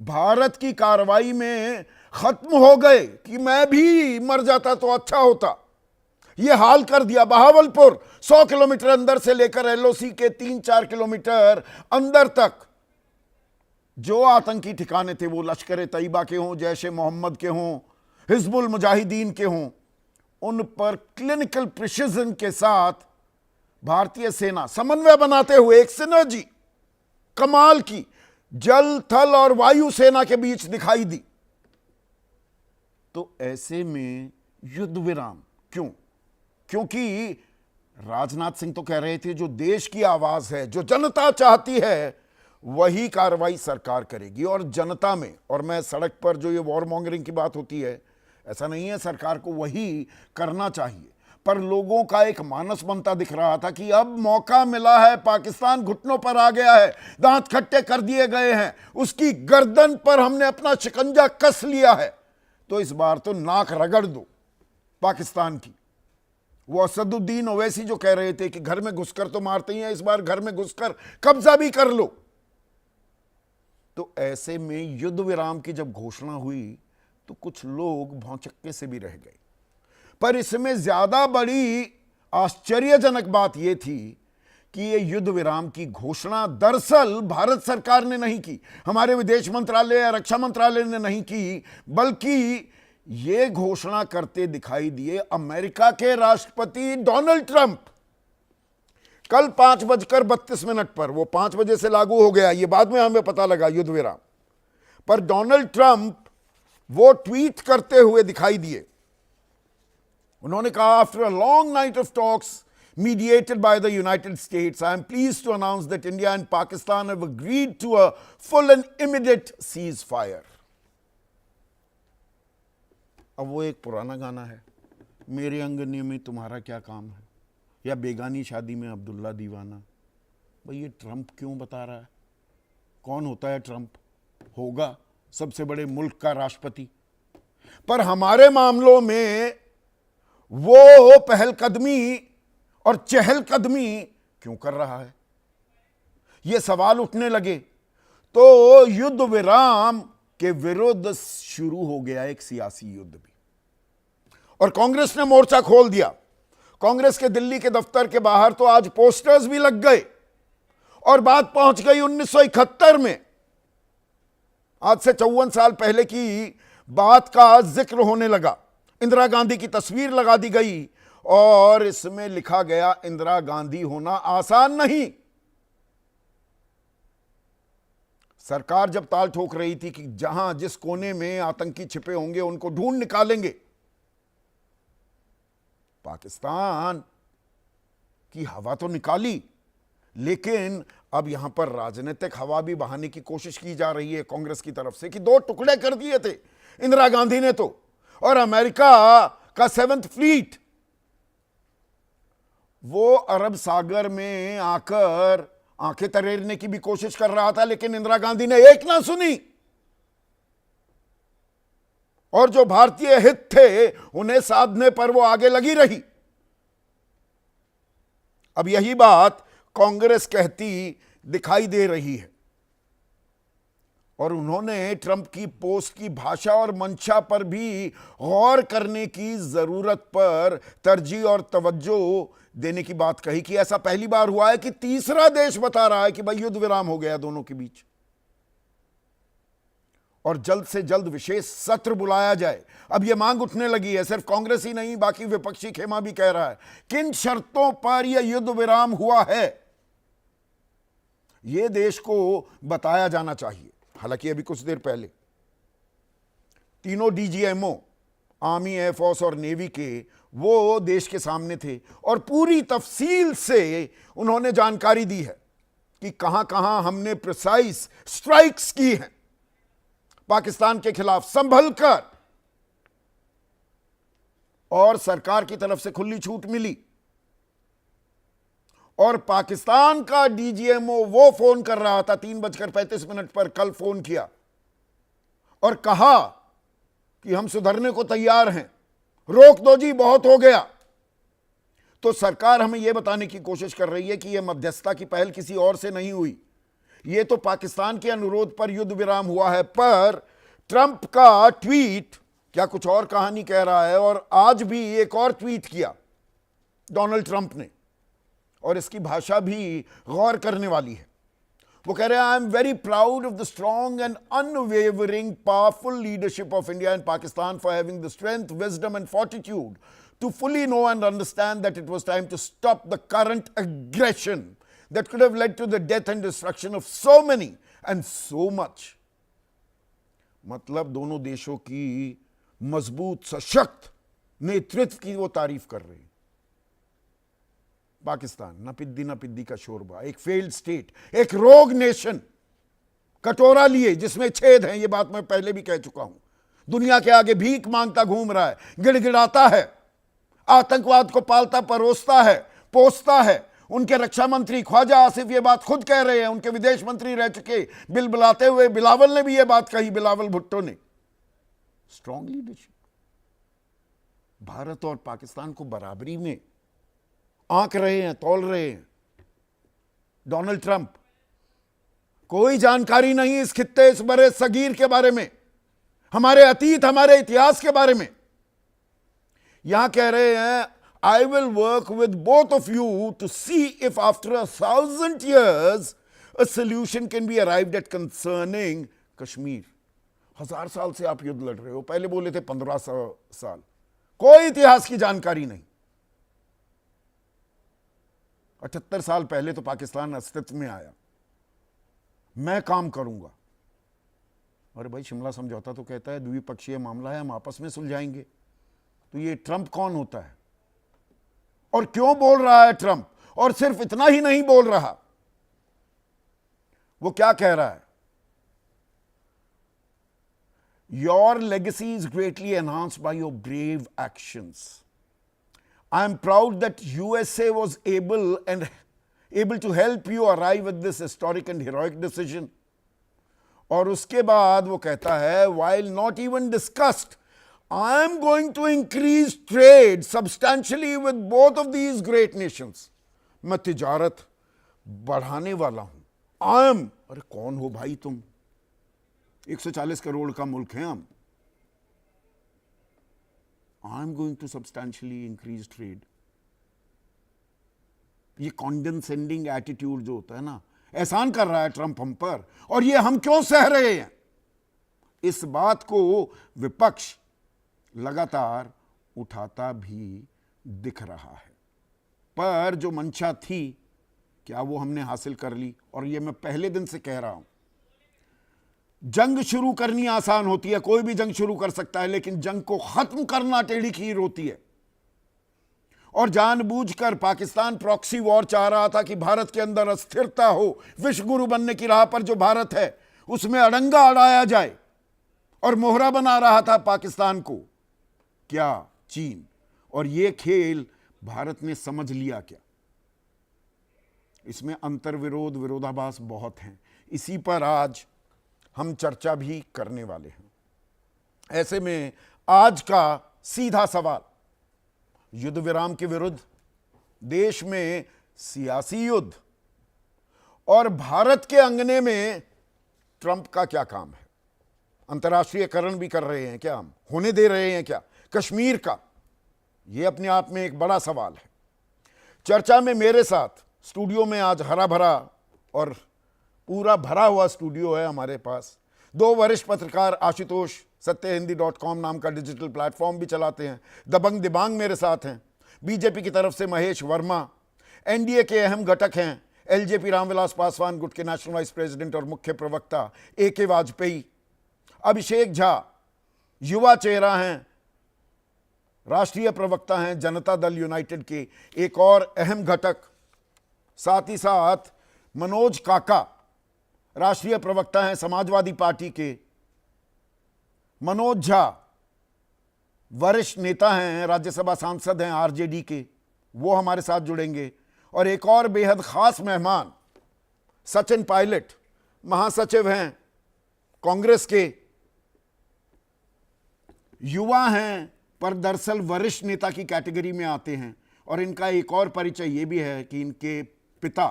भारत की कार्रवाई में खत्म हो गए कि मैं भी मर जाता तो अच्छा होता। यह हाल कर दिया। बहावलपुर 100 किलोमीटर अंदर से लेकर एलओसी के 3-4 किलोमीटर अंदर तक जो आतंकी ठिकाने थे, वो लश्कर तैयबा के हों, जैश ए मोहम्मद के हों, हिजबुल मुजाहिदीन के हों, उन पर क्लिनिकल प्रिसिजन के साथ भारतीय सेना समन्वय बनाते हुए एक सिनर्जी कमाल की जल, थल और वायु सेना के बीच दिखाई दी। तो ऐसे में युद्ध विराम क्यों? क्योंकि राजनाथ सिंह तो कह रहे थे जो देश की आवाज है, जो जनता चाहती है, वही कार्रवाई सरकार करेगी। और जनता में, और मैं सड़क पर जो ये वॉर मॉन्गरिंग की बात होती है, ऐसा नहीं है, सरकार को वही करना चाहिए, पर लोगों का एक मानस बनता दिख रहा था कि अब मौका मिला है, पाकिस्तान घुटनों पर आ गया है, दांत खट्टे कर दिए गए हैं, उसकी गर्दन पर हमने अपना शिकंजा कस लिया है, तो इस बार तो नाक रगड़ दो पाकिस्तान की। वो असदुद्दीन ओवैसी जो कह रहे थे कि घर में घुसकर तो मारते ही हैं, इस बार घर में घुसकर कब्जा भी कर लो। तो ऐसे में युद्ध विराम की जब घोषणा हुई तो कुछ लोग भौचक्के से भी रह गए। पर इसमें ज्यादा बड़ी आश्चर्यजनक बात यह थी कि यह युद्ध विराम की घोषणा दरअसल भारत सरकार ने नहीं की, हमारे विदेश मंत्रालय या रक्षा मंत्रालय ने नहीं की, बल्कि यह घोषणा करते दिखाई दिए अमेरिका के राष्ट्रपति डोनाल्ड ट्रंप। कल 5:32 पर, वो 5 बजे से लागू हो गया, यह बाद में हमें पता लगा युद्ध विराम, पर डोनाल्ड ट्रंप वो ट्वीट करते हुए दिखाई दिए। उन्होंने कहा, after a long night of talks mediated by the United States, I am pleased to announce that India and Pakistan have agreed to a full and immediate ceasefire. अब वो एक पुराना गाना है, मेरे अंगने में तुम्हारा क्या काम है, या बेगानी शादी में अब्दुल्ला दीवाना। भाई ये ट्रंप क्यों बता रहा है? कौन होता है ट्रंप? होगा सबसे बड़े मुल्क का राष्ट्रपति। पर हमारे मामलों में वो पहलकदमी और चहलकदमी क्यों कर रहा है? ये सवाल उठने लगे तो युद्ध विराम के विरुद्ध शुरू हो गया एक सियासी युद्ध भी, और कांग्रेस ने मोर्चा खोल दिया। कांग्रेस के दिल्ली के दफ्तर के बाहर तो आज पोस्टर्स भी लग गए और बात पहुंच गई 1971 में। आज से 54 साल पहले की बात का जिक्र होने लगा। इंदिरा गांधी की तस्वीर लगा दी गई और इसमें लिखा गया, इंदिरा गांधी होना आसान नहीं। सरकार जब ताल ठोक रही थी कि जहां जिस कोने में आतंकी छिपे होंगे उनको ढूंढ निकालेंगे, पाकिस्तान की हवा तो निकाली, लेकिन अब यहां पर राजनीतिक हवा भी बहाने की कोशिश की जा रही है कांग्रेस की तरफ से कि 2 टुकड़े कर दिए थे इंदिरा गांधी ने तो, और अमेरिका का 7th फ्लीट वो अरब सागर में आकर आंखें तरेरने की भी कोशिश कर रहा था, लेकिन इंदिरा गांधी ने एक ना सुनी, और जो भारतीय हित थे उन्हें साधने पर वो आगे लगी रही। अब यही बात कांग्रेस कहती दिखाई दे रही है, और उन्होंने ट्रंप की पोस्ट की भाषा और मंशा पर भी गौर करने की जरूरत पर तरजीह और तवज्जो देने की बात कही कि ऐसा पहली बार हुआ है कि तीसरा देश बता रहा है कि भाई युद्ध विराम हो गया दोनों के बीच, और जल्द से जल्द विशेष सत्र बुलाया जाए। अब यह मांग उठने लगी है, सिर्फ कांग्रेस ही नहीं, बाकी विपक्षी खेमा भी कह रहा है। किन शर्तों पर यह युद्ध विराम हुआ है, यह देश को बताया जाना चाहिए। हालांकि अभी कुछ देर पहले तीनों DGMO, आर्मी, एयरफोर्स और नेवी के, वो देश के सामने थे और पूरी तफसील से उन्होंने जानकारी दी है कि कहां कहां हमने प्रिसाइज स्ट्राइक्स की हैं पाकिस्तान के खिलाफ संभल कर, और सरकार की तरफ से खुली छूट मिली। और पाकिस्तान का DGMO वो फोन कर रहा था 3:35 पर, कल फोन किया और कहा कि हम सुधरने को तैयार हैं, रोक दो जी, बहुत हो गया। तो सरकार हमें यह बताने की कोशिश कर रही है कि यह मध्यस्थता की पहल किसी और से नहीं हुई, यह तो पाकिस्तान के अनुरोध पर युद्ध विराम हुआ है। पर ट्रंप का ट्वीट क्या कुछ और कहानी कह रहा है, और आज भी एक और ट्वीट किया डोनाल्ड ट्रंप ने, और इसकी भाषा भी गौर करने वाली है। वो कह रहे हैं, I am very proud of the strong and unwavering powerful leadership of India and Pakistan for having the strength, wisdom and fortitude to fully know and understand that it was time to stop the current aggression that could have led to the death and destruction of so many and so much. मतलब दोनों देशों की मजबूत सशक्त नेतृत्व की वो तारीफ कर रहे हैं। पाकिस्तान ना पिद्दी का शोरबा, एक फेल्ड स्टेट, एक रोग नेशन, कटोरा लिए जिसमें छेद हैं, ये बात मैं पहले भी कह चुका हूं, दुनिया के आगे भीख मांगता घूम रहा है, गिड़गिड़ाता है, आतंकवाद को पालता परोसता है, पोसता है। उनके रक्षा मंत्री ख्वाजा आसिफ ये बात खुद कह रहे हैं, उनके विदेश मंत्री रह चुके बिलबिलाते हुए बिलावल ने भी ये बात कही, बिलावल भुट्टो ने। स्ट्रॉन्ग लीडरशिप, भारत और पाकिस्तान को बराबरी में आंक रहे हैं, तौल रहे हैं डोनाल्ड ट्रंप। कोई जानकारी नहीं इस खित्ते, इस बड़े सगीर के बारे में, हमारे अतीत, हमारे इतिहास के बारे में। यहां कह रहे हैं, I will work with both of you to see if after 1,000 years a solution can be arrived at concerning Kashmir. 1000 साल से आप युद्ध लड़ रहे हो, पहले बोले थे 1500 साल, कोई इतिहास की जानकारी नहीं। 78 साल पहले तो पाकिस्तान अस्तित्व में आया, मैं काम करूंगा। अरे भाई, शिमला समझौता तो कहता है द्विपक्षीय मामला है, हम आपस में सुलझाएंगे। तो ये ट्रंप कौन होता है और क्यों बोल रहा है ट्रंप? और सिर्फ इतना ही नहीं बोल रहा, वो क्या कह रहा है? Your legacy is greatly enhanced by your brave actions. I am proud that USA was able to help you arrive at this historic and heroic decision. और उसके बाद वो कहता है, while not even discussed, I am going to increase trade substantially with both of these great nations. मैं तिजारत बढ़ाने वाला हूं. I am, अरे कौन हो भाई तुम? 140 करोड़ का मुल्क है हम. I am going to substantially increase trade. ये condescending attitude जो होता है ना, एहसान कर रहा है ट्रंप हम पर, और ये हम क्यों सह रहे हैं? इस बात को विपक्ष लगातार उठाता भी दिख रहा है। पर जो मंशा थी, क्या वो हमने हासिल कर ली? और ये मैं पहले दिन से कह रहा हूं, जंग शुरू करनी आसान होती है, कोई भी जंग शुरू कर सकता है, लेकिन जंग को खत्म करना टेढ़ी खीर होती है। और जानबूझकर पाकिस्तान प्रॉक्सी वॉर चाह रहा था कि भारत के अंदर अस्थिरता हो, विश्व गुरु बनने की राह पर जो भारत है उसमें अड़ंगा अड़ाया जाए, और मोहरा बना रहा था पाकिस्तान को क्या चीन। और ये खेल भारत ने समझ लिया क्या? इसमें अंतर्विरोध, विरोधाभास बहुत हैं। इसी पर आज हम चर्चा भी करने वाले हैं। ऐसे में आज का सीधा सवाल, युद्ध विराम के विरुद्ध देश में सियासी युद्ध और भारत के अंगने में ट्रंप का क्या काम है? अंतर्राष्ट्रीयकरण भी कर रहे हैं क्या हम? होने दे रहे हैं क्या? कश्मीर का, यह अपने आप में एक बड़ा सवाल है। चर्चा में मेरे साथ स्टूडियो में आज हरा भरा और पूरा भरा हुआ स्टूडियो है हमारे पास। दो वरिष्ठ पत्रकार, आशुतोष सत्यहिंदी.com नाम का डिजिटल प्लेटफॉर्म भी चलाते हैं, दबंग दिबांग मेरे साथ हैं। बीजेपी की तरफ से महेश वर्मा, एनडीए के अहम घटक हैं एलजेपी रामविलास पासवान, गुट के नेशनल वाइस प्रेसिडेंट और मुख्य प्रवक्ता AK वाजपेयी, अभिषेक झा युवा चेहरा हैं, राष्ट्रीय प्रवक्ता हैं जनता दल यूनाइटेड के एक और अहम घटक, साथ ही साथ मनोज काका राष्ट्रीय प्रवक्ता हैं समाजवादी पार्टी के, मनोज झा वरिष्ठ नेता हैं, राज्यसभा सांसद हैं आरजेडी के, वो हमारे साथ जुड़ेंगे। और एक और बेहद खास मेहमान सचिन पायलट, महासचिव हैं कांग्रेस के, युवा हैं पर दरअसल वरिष्ठ नेता की कैटेगरी में आते हैं। और इनका एक और परिचय ये भी है कि इनके पिता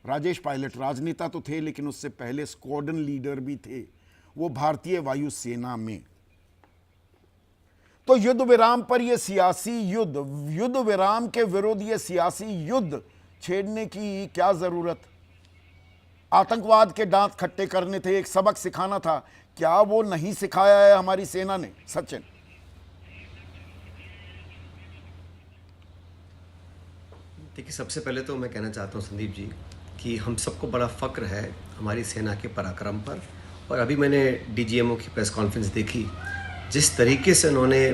राजेश पायलट राजनेता तो थे, लेकिन उससे पहले स्क्वाड्रन लीडर भी थे, वो भारतीय वायुसेना में। तो युद्ध विराम पर यह सियासी युद्ध, युद्ध विराम के विरुद्ध यह सियासी युद्ध छेड़ने की क्या जरूरत? आतंकवाद के दांत खट्टे करने थे, एक सबक सिखाना था, क्या वो नहीं सिखाया है हमारी सेना ने? सचिन। देखिए, सबसे पहले तो मैं कहना चाहता हूं संदीप जी कि हम सबको बड़ा फक्र है हमारी सेना के पराक्रम पर। और अभी मैंने DGMO की प्रेस कॉन्फ्रेंस देखी, जिस तरीके से उन्होंने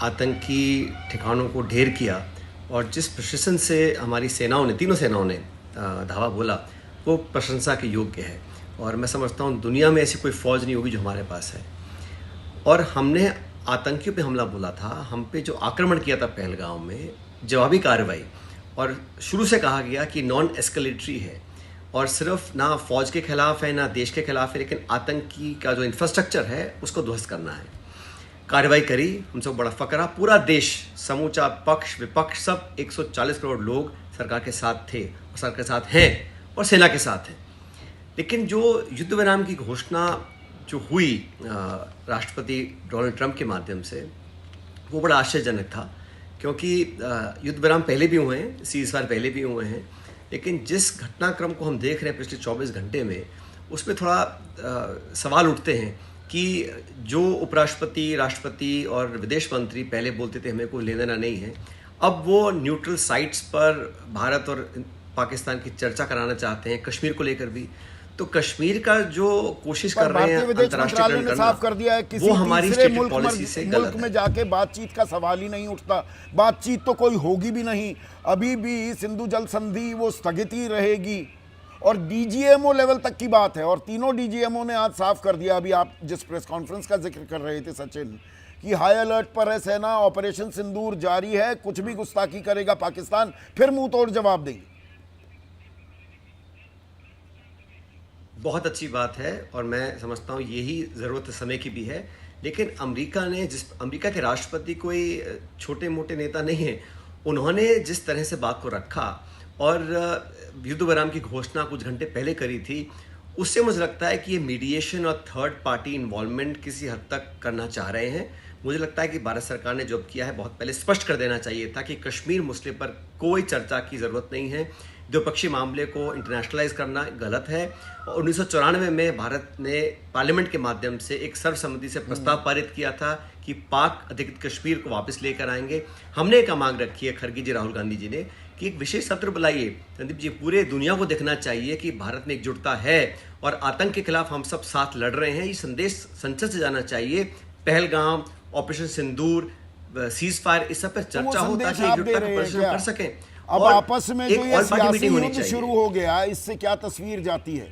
आतंकी ठिकानों को ढेर किया और जिस प्रशासन से हमारी सेनाओं ने, तीनों सेनाओं ने धावा बोला, वो प्रशंसा के योग्य है। और मैं समझता हूँ दुनिया में ऐसी कोई फ़ौज नहीं होगी जो हमारे पास है। और हमने आतंकियों पे हमला बोला था, हम पे जो आक्रमण किया था पहलगाम में, जवाबी कार्रवाई, और शुरू से कहा गया कि नॉन एस्केलेटरी है और सिर्फ ना फौज के खिलाफ है ना देश के खिलाफ है, लेकिन आतंकी का जो इंफ्रास्ट्रक्चर है उसको ध्वस्त करना है। कार्रवाई करी, हम सब बड़ा फकरा, पूरा देश, समूचा पक्ष विपक्ष सब 140 करोड़ लोग सरकार के साथ थे और सरकार के साथ हैं और सेना के साथ हैं। लेकिन जो युद्ध विराम की घोषणा जो हुई राष्ट्रपति डोनाल्ड ट्रंप के माध्यम से, वो बड़ा आश्चर्यजनक था, क्योंकि युद्ध विराम पहले भी हुए हैं, सीज़फायर पहले भी हुए हैं, लेकिन जिस घटनाक्रम को हम देख रहे हैं पिछले 24 घंटे में, उसमें थोड़ा सवाल उठते हैं कि जो उपराष्ट्रपति, राष्ट्रपति और विदेश मंत्री पहले बोलते थे हमें कोई लेना देना नहीं है, अब वो न्यूट्रल साइट्स पर भारत और पाकिस्तान की चर्चा कराना चाहते हैं, कश्मीर को लेकर भी। तो कश्मीर का जो कोशिश कर रहे हैं अंतर्राष्ट्रीय ने साफ कर दिया है, किसी वो हमारी तीसरे स्टेटेड पॉलिसी से गलत मुल्क में जाके बातचीत का सवाल ही नहीं उठता। बातचीत तो कोई होगी भी नहीं, अभी भी सिंधु जल संधि वो स्थगित ही रहेगी। और DGMO लेवल तक की बात है, और तीनों DGMO ने आज साफ कर दिया, अभी आप जिस प्रेस कॉन्फ्रेंस का जिक्र कर रहे थे सचिन, कि हाई अलर्ट पर है सेना, ऑपरेशन सिंदूर जारी है, कुछ भी गुस्ताखी करेगा पाकिस्तान फिर मुंह तोड़ जवाब देंगे। बहुत अच्छी बात है और मैं समझता हूँ यही ज़रूरत समय की भी है। लेकिन अमेरिका के राष्ट्रपति कोई छोटे मोटे नेता नहीं है, उन्होंने जिस तरह से बात को रखा और युद्ध विराम की घोषणा कुछ घंटे पहले करी थी, उससे मुझे लगता है कि ये मीडिएशन और थर्ड पार्टी इन्वॉल्वमेंट किसी हद तक करना चाह रहे हैं। मुझे लगता है कि भारत सरकार ने जो किया है बहुत पहले स्पष्ट कर देना चाहिए था कि कश्मीर मसले पर कोई चर्चा की ज़रूरत नहीं है। द्विपक्षीय मामले को इंटरनेशनलाइज करना गलत है। और 1994 में भारत ने पार्लियामेंट के माध्यम से एक सर्वसम्मति से प्रस्ताव पारित किया था कि पाक अधिकृत कश्मीर को वापस लेकर आएंगे। हमने एक मांग रखी है, खड़गे जी, राहुल गांधी जी ने, कि एक विशेष सत्र बुलाइए। संदीप जी, पूरे दुनिया को देखना चाहिए कि भारत में एकजुटता है और आतंक के खिलाफ हम सब साथ लड़ रहे हैं। ये संदेश संसद से जाना चाहिए। पहलगाम, ऑपरेशन सिंदूर, सीज फायर, इस सब पे तो वो चर्चा हो संदेश ताकि आप दे एकजुटता का रहे हैं प्रदर्शन क्या? कर सकें। अब और आपस में एक जो ये ऑल पार्टी सियासी मीटिंग होनी युद्ध चाहिए। शुरू हो गया, इससे क्या तस्वीर जाती है?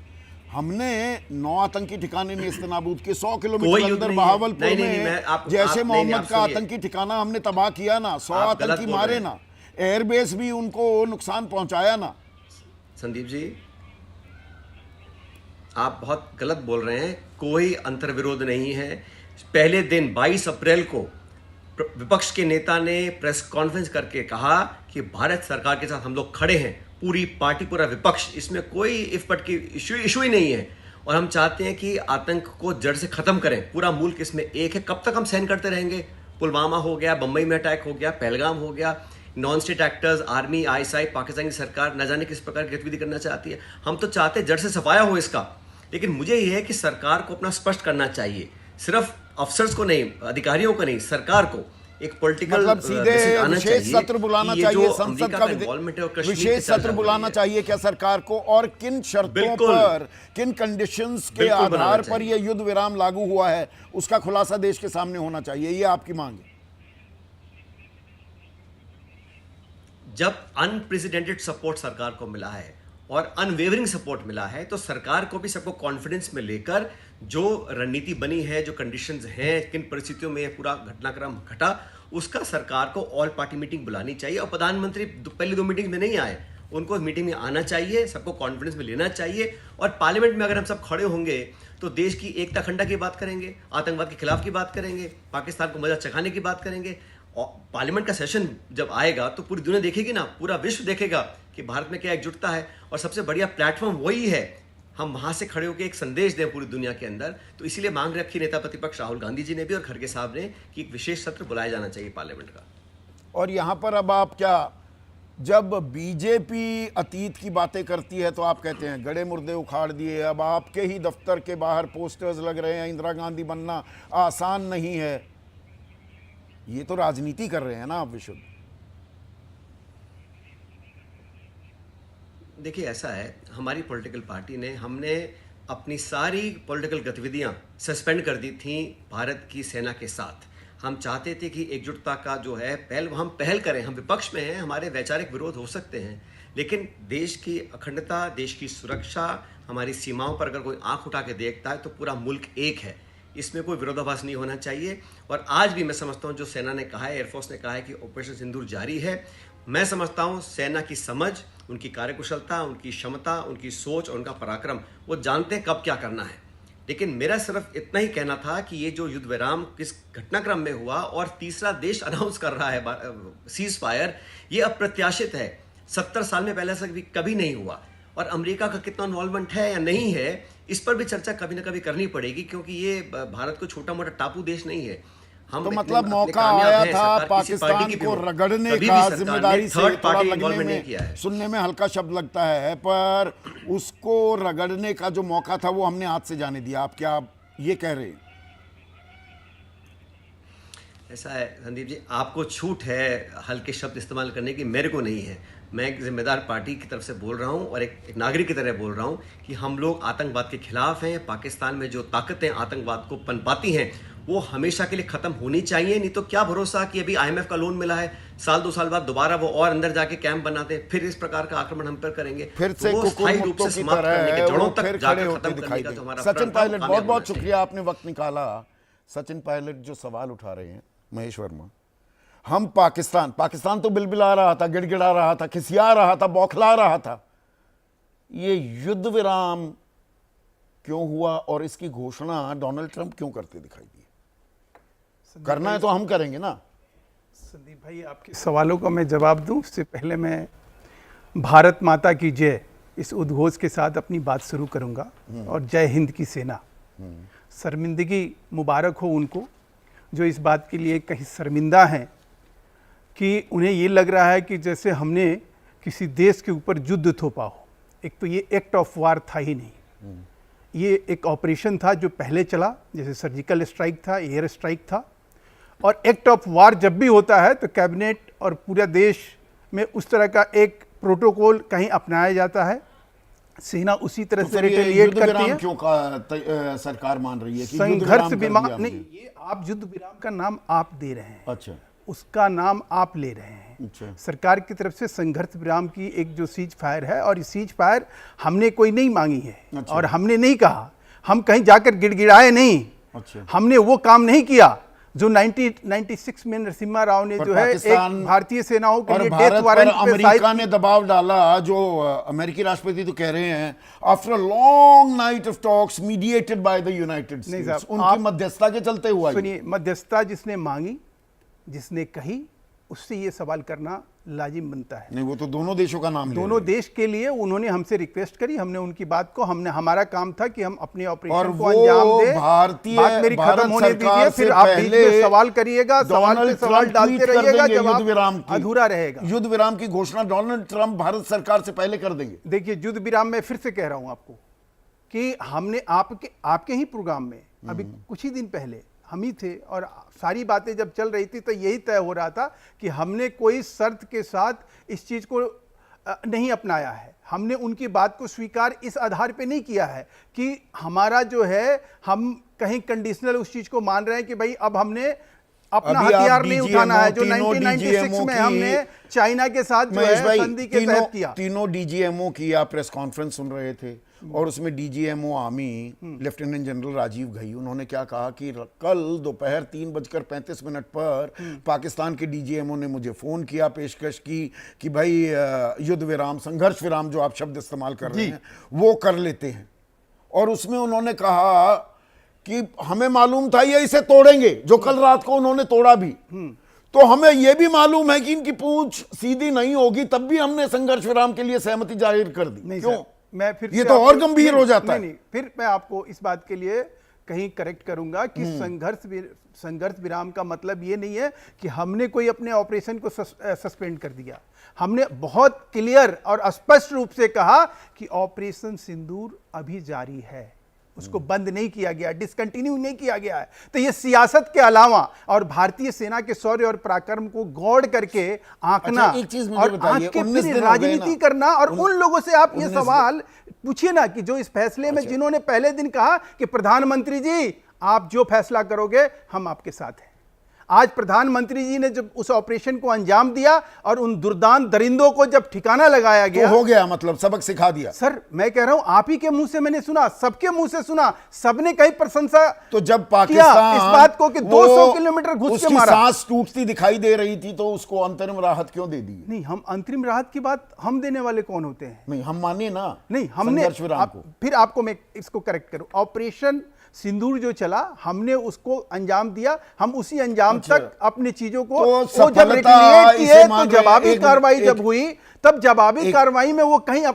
हमने 9 आतंकी ठिकाने नेस्तनाबूद के 100 कोई किलोमीटर युद्ध अंदर नहीं है। बहावलपुर नहीं, नहीं, में मैं आप जैसे नहीं, नहीं, मोहम्मद आप का सुनिए। आतंकी ठिकाना हमने तबाह किया ना, 100 आप गलत आतंकी बोल मारे रहे हैं। ना, एयरबेस भी उनको नुकसान पहुंचाया ना। संदीप जी, आप बहुत गलत बोल रहे हैं। कोई अंतर्विरोध नहीं है। पहले दिन 22 अप्रैल को विपक्ष के नेता ने प्रेस कॉन्फ्रेंस करके कहा कि भारत सरकार के साथ हम लोग खड़े हैं, पूरी पार्टी, पूरा विपक्ष, इसमें कोई इफ बट की इशू ही नहीं है। और हम चाहते हैं कि आतंक को जड़ से खत्म करें। पूरा मुल्क इसमें एक है। कब तक हम सहन करते रहेंगे? पुलवामा हो गया, बंबई में अटैक हो गया, पहलगाम हो गया, non state actors, army, ISI, Pakistan की सरकार न जाने किस प्रकार की गतिविधि करना चाहती है। हम तो चाहते हैं जड़ से सफाया हो इसका। लेकिन मुझे यह है कि सरकार को अपना स्पष्ट करना चाहिए, सिर्फ अफसर्स को नहीं, अधिकारियों को नहीं, सरकार को एक पॉलिटिकल मतलब सीधे विशेष सत्र बुलाना चाहिए संसद का, विशेश सत्र बुलाना चाहिए क्या सरकार को? और किन शर्तों पर, किन कंडीशंस के आधार पर यह युद्ध विराम लागू हुआ है, उसका खुलासा देश के सामने होना चाहिए, ये आपकी मांग है। जब अनप्रेसिडेंटेड सपोर्ट सरकार को मिला है और अनवेवरिंग सपोर्ट मिला है, तो सरकार को भी सबको कॉन्फिडेंस में लेकर जो रणनीति बनी है, जो कंडीशंस हैं, किन परिस्थितियों में पूरा घटनाक्रम घटा, उसका सरकार को ऑल पार्टी मीटिंग बुलानी चाहिए। और प्रधानमंत्री पहली 2 मीटिंग में नहीं आए, उनको मीटिंग में आना चाहिए, सबको कॉन्फिडेंस में लेना चाहिए। और पार्लियामेंट में अगर हम सब खड़े होंगे तो देश की एकता अखंडता की बात करेंगे, आतंकवाद के खिलाफ की बात करेंगे, पाकिस्तान को मजा चखाने की बात करेंगे। और पार्लियामेंट का सेशन जब आएगा तो पूरी दुनिया देखेगी ना, पूरा विश्व देखेगा कि भारत में क्या एकजुटता है। और सबसे बढ़िया प्लेटफॉर्म वही है, हम वहां से खड़े होकर एक संदेश दें पूरी दुनिया के अंदर। तो इसीलिए मांग रखी नेता प्रतिपक्ष राहुल गांधी जी ने भी और खड़गे साहब ने कि एक विशेष सत्र बुलाया जाना चाहिए पार्लियामेंट का। और यहां पर अब आप क्या, जब बीजेपी अतीत की बातें करती है तो आप कहते हैं गड़े मुर्दे उखाड़ दिए, अब आपके ही दफ्तर के बाहर पोस्टर्स लग रहे हैं, इंदिरा गांधी बनना आसान नहीं है। ये तो राजनीति कर रहे हैं ना आप विशुद्ध। देखिए, ऐसा है, हमारी पॉलिटिकल पार्टी ने, हमने अपनी सारी पॉलिटिकल गतिविधियां सस्पेंड कर दी थी भारत की सेना के साथ। हम चाहते थे कि एकजुटता का जो है हम पहल करें। हम विपक्ष में हैं, हमारे वैचारिक विरोध हो सकते हैं, लेकिन देश की अखंडता, देश की सुरक्षा, हमारी सीमाओं पर अगर कोई आंख उठा के देखता है तो पूरा मुल्क एक है, इसमें कोई विरोधाभास नहीं होना चाहिए। और आज भी मैं समझता हूं, जो सेना ने कहा है, एयरफोर्स ने कहा है कि ऑपरेशन सिंदूर जारी है, मैं समझता हूं सेना की समझ, उनकी कार्यकुशलता, उनकी क्षमता, उनकी सोच और उनका पराक्रम, वो जानते हैं कब क्या करना है। लेकिन मेरा सिर्फ इतना ही कहना था कि ये जो युद्ध विराम किस घटनाक्रम में हुआ और तीसरा देश अनाउंस कर रहा है सीज फायर, ये अप्रत्याशित है। 70 साल में पहले से कभी नहीं हुआ। और अमेरिका का कितना इन्वॉल्वमेंट है या नहीं है, इस पर भी चर्चा कभी ना कभी करनी पड़ेगी, क्योंकि ये भारत को छोटा मोटा टापू देश नहीं है। हम तो मतलब मौका आया था पाकिस्तान को रगड़ने का, जिम्मेदारी से थोड़ा लगने में, सुनने में हल्का शब्द लगता है, पर उसको रगड़ने का जो मौका था वो हमने हाथ से जाने दिया। आप क्या ये कह रहे हैं? ऐसा है संदीप जी, आपको छूट है हल्के शब्द इस्तेमाल करने की, मेरे को नहीं है। मैं एक जिम्मेदार पार्टी की तरफ से बोल रहा हूं और एक नागरिक की तरह बोल रहा हूं कि हम लोग आतंकवाद के खिलाफ हैं। पाकिस्तान में जो ताकतें आतंकवाद को पनपाती हैं वो हमेशा के लिए खत्म होनी चाहिए। नहीं तो क्या भरोसा कि अभी IMF का लोन मिला है, साल 2 साल बाद दोबारा वो और अंदर जाके कैंप बनाते हैं, फिर इस प्रकार का आक्रमण हम पर करेंगे, फिर से तो स्थायी रूप से समाप्त करने के जड़ों तक खड़े होते दिखाई दे। सचिन पायलट, बहुत बहुत शुक्रिया, आपने वक्त निकाला। सचिन पायलट जो सवाल उठा रहे हैं, महेश वर्मा, हम पाकिस्तान तो बिलबिला रहा था, गिड़गिड़ा रहा था, खिसिया रहा था, बौखला रहा था। ये युद्ध विराम क्यों हुआ और इसकी घोषणा डोनाल्ड ट्रंप क्यों करते दिखाई दिए? करना है तो हम करेंगे ना। संदीप भाई, आपके सवालों का मैं जवाब दूं उससे पहले मैं भारत माता की जय इस उद्घोष के साथ अपनी बात शुरू करूंगा। और जय हिंद की सेना, शर्मिंदगी मुबारक हो उनको जो इस बात के लिए कहीं शर्मिंदा हैं कि उन्हें ये लग रहा है कि जैसे हमने किसी देश के ऊपर युद्ध थोपा हो। एक तो ये एक्ट ऑफ वार था ही नहीं, ये एक ऑपरेशन था जो पहले चला, जैसे सर्जिकल स्ट्राइक था, एयर स्ट्राइक था। और एक्ट ऑफ वार जब भी होता है तो कैबिनेट और पूरा देश में उस तरह का एक प्रोटोकॉल कहीं अपनाया जाता है, सेना उसी तरह से रिटेलिएट करती है। क्यों का सरकार मान रही है कि संघर्ष विराम नहीं, ये आप युद्ध विराम का नाम आप दे रहे हैं। अच्छा, उसका नाम आप ले रहे हैं। अच्छा। सरकार की तरफ से संघर्ष विराम की एक जो सीज फायर है, और ये सीज फायर हमने कोई नहीं मांगी है। अच्छा। और हमने नहीं कहा, हम कहीं जाकर गिड़गिड़ाए नहीं। अच्छा। हमने वो काम नहीं किया जो 1996 में नरसिम्हा राव ने जो है एक भारतीय सेनाओं के और लिए भारत डेथ पर वारंट अमेरिका ने दबाव डाला, जो अमेरिकी राष्ट्रपति तो कह रहे हैं after a long night of talks mediated by the United states, उनकी मध्यस्थता के चलते हुआ। सुनिए, मध्यस्थता जिसने मांगी, जिसने कही, उससे ये सवाल करना लाजिम बनता है। नहीं, वो तो दोनों देशों का नाम ले दोनों देश के लिए उन्होंने हमसे रिक्वेस्ट करी, हमने उनकी बात को, हमारा काम था कि हम अपने ऑपरेशन को अंजाम दें। बात मेरी खत्म होने दीजिए, फिर आप बीच में सवाल करिएगा, सवाल पे सवाल डालते रहिएगा, जवाब अधूरा रहेगा। युद्ध विराम की घोषणा डोनाल्ड ट्रंप भारत सरकार से पहले कर देंगे। देखिए, युद्ध विराम में फिर से कह रहा हूं आपको कि हमने आपके ही प्रोग्राम में अभी कुछ ही दिन पहले हम ही थे, और सारी बातें जब चल रही थी तो यही तय हो रहा था कि हमने कोई शर्त के साथ इस चीज को नहीं अपनाया है। हमने उनकी बात को स्वीकार इस आधार पे नहीं किया है कि हमारा जो है, हम कहीं कंडीशनल उस चीज को मान रहे हैं कि भाई अब हमने अपना हथियार नहीं उठाना है, जो 1996 में हमने चाइना के साथ जो है संधि के तहत किया। तीनों डीजीएमओ की आप प्रेस कॉन्फ्रेंस सुन रहे थे, और उसमें DGMO army lieutenant general Rajiv Ghai, उन्होंने क्या कहा कि कल दोपहर 3:35 पर पाकिस्तान के डीजीएमओ ने मुझे फोन किया, पेशकश की कि भाई युद्ध विराम, संघर्ष विराम जो आप शब्द इस्तेमाल कर रहे हैं वो कर लेते हैं। और उसमें उन्होंने कहा कि हमें मालूम था ये इसे तोड़ेंगे, जो कल रात को उन्होंने तोड़ा भी, तो हमें यह भी मालूम है कि इनकी पूंछ सीधी नहीं होगी, तब भी हमने संघर्ष विराम के लिए सहमति जाहिर कर दी। क्यों? मैं फिर ये तो और गंभीर हो जाता है। नहीं, फिर मैं आपको इस बात के लिए कहीं करेक्ट करूंगा कि संघर्ष विराम का मतलब ये नहीं है कि हमने कोई अपने ऑपरेशन को सस्पेंड कर दिया। हमने बहुत क्लियर और स्पष्ट रूप से कहा कि ऑपरेशन सिंदूर अभी जारी है, उसको बंद नहीं किया गया, डिसकंटिन्यू नहीं किया गया है। तो ये सियासत के अलावा और भारतीय सेना के शौर्य और पराक्रम को गौड़ करके आंकना, अच्छा, एक चीज मुझे और बताइए, आंख के 19 फिर दिन राजनीति करना, और उन लोगों से आप ये सवाल पूछिए ना कि जो इस फैसले में, जिन्होंने पहले दिन कहा कि प्रधानमंत्री जी आप जो फैसला करोगे हम आपके साथ हैं। आज प्रधानमंत्री जी ने जब उस ऑपरेशन को अंजाम दिया और उन दुर्दांत दरिंदों को जब ठिकाना लगाया गया, तो हो गया, मतलब सबक सिखा दिया। सर मैं कह रहा हूं, आप ही के मुंह से मैंने सुना, सबके मुंह से सुना, सबने कहीं प्रशंसा तो जब पाकिस्तान इस बात को कि 200 किलोमीटर घुस के मारा, सांस टूटती दिखाई दे रही थी, तो उसको अंतरिम राहत क्यों दे दी? नहीं, हम अंतरिम राहत की बात हम देने वाले कौन होते हैं? नहीं, हम मानिए ना, नहीं हमने फिर आपको मैं इसको करेक्ट करूं, ऑपरेशन सिंदूर जो चला, हमने उसको अंजाम दिया, हम उसी अंजाम तक अपनी चीजों को तो जब रिटेलिएट किए, तो जवाबी कार्रवाई जब हुई, तब जवाबी कार्रवाई में वो कहीं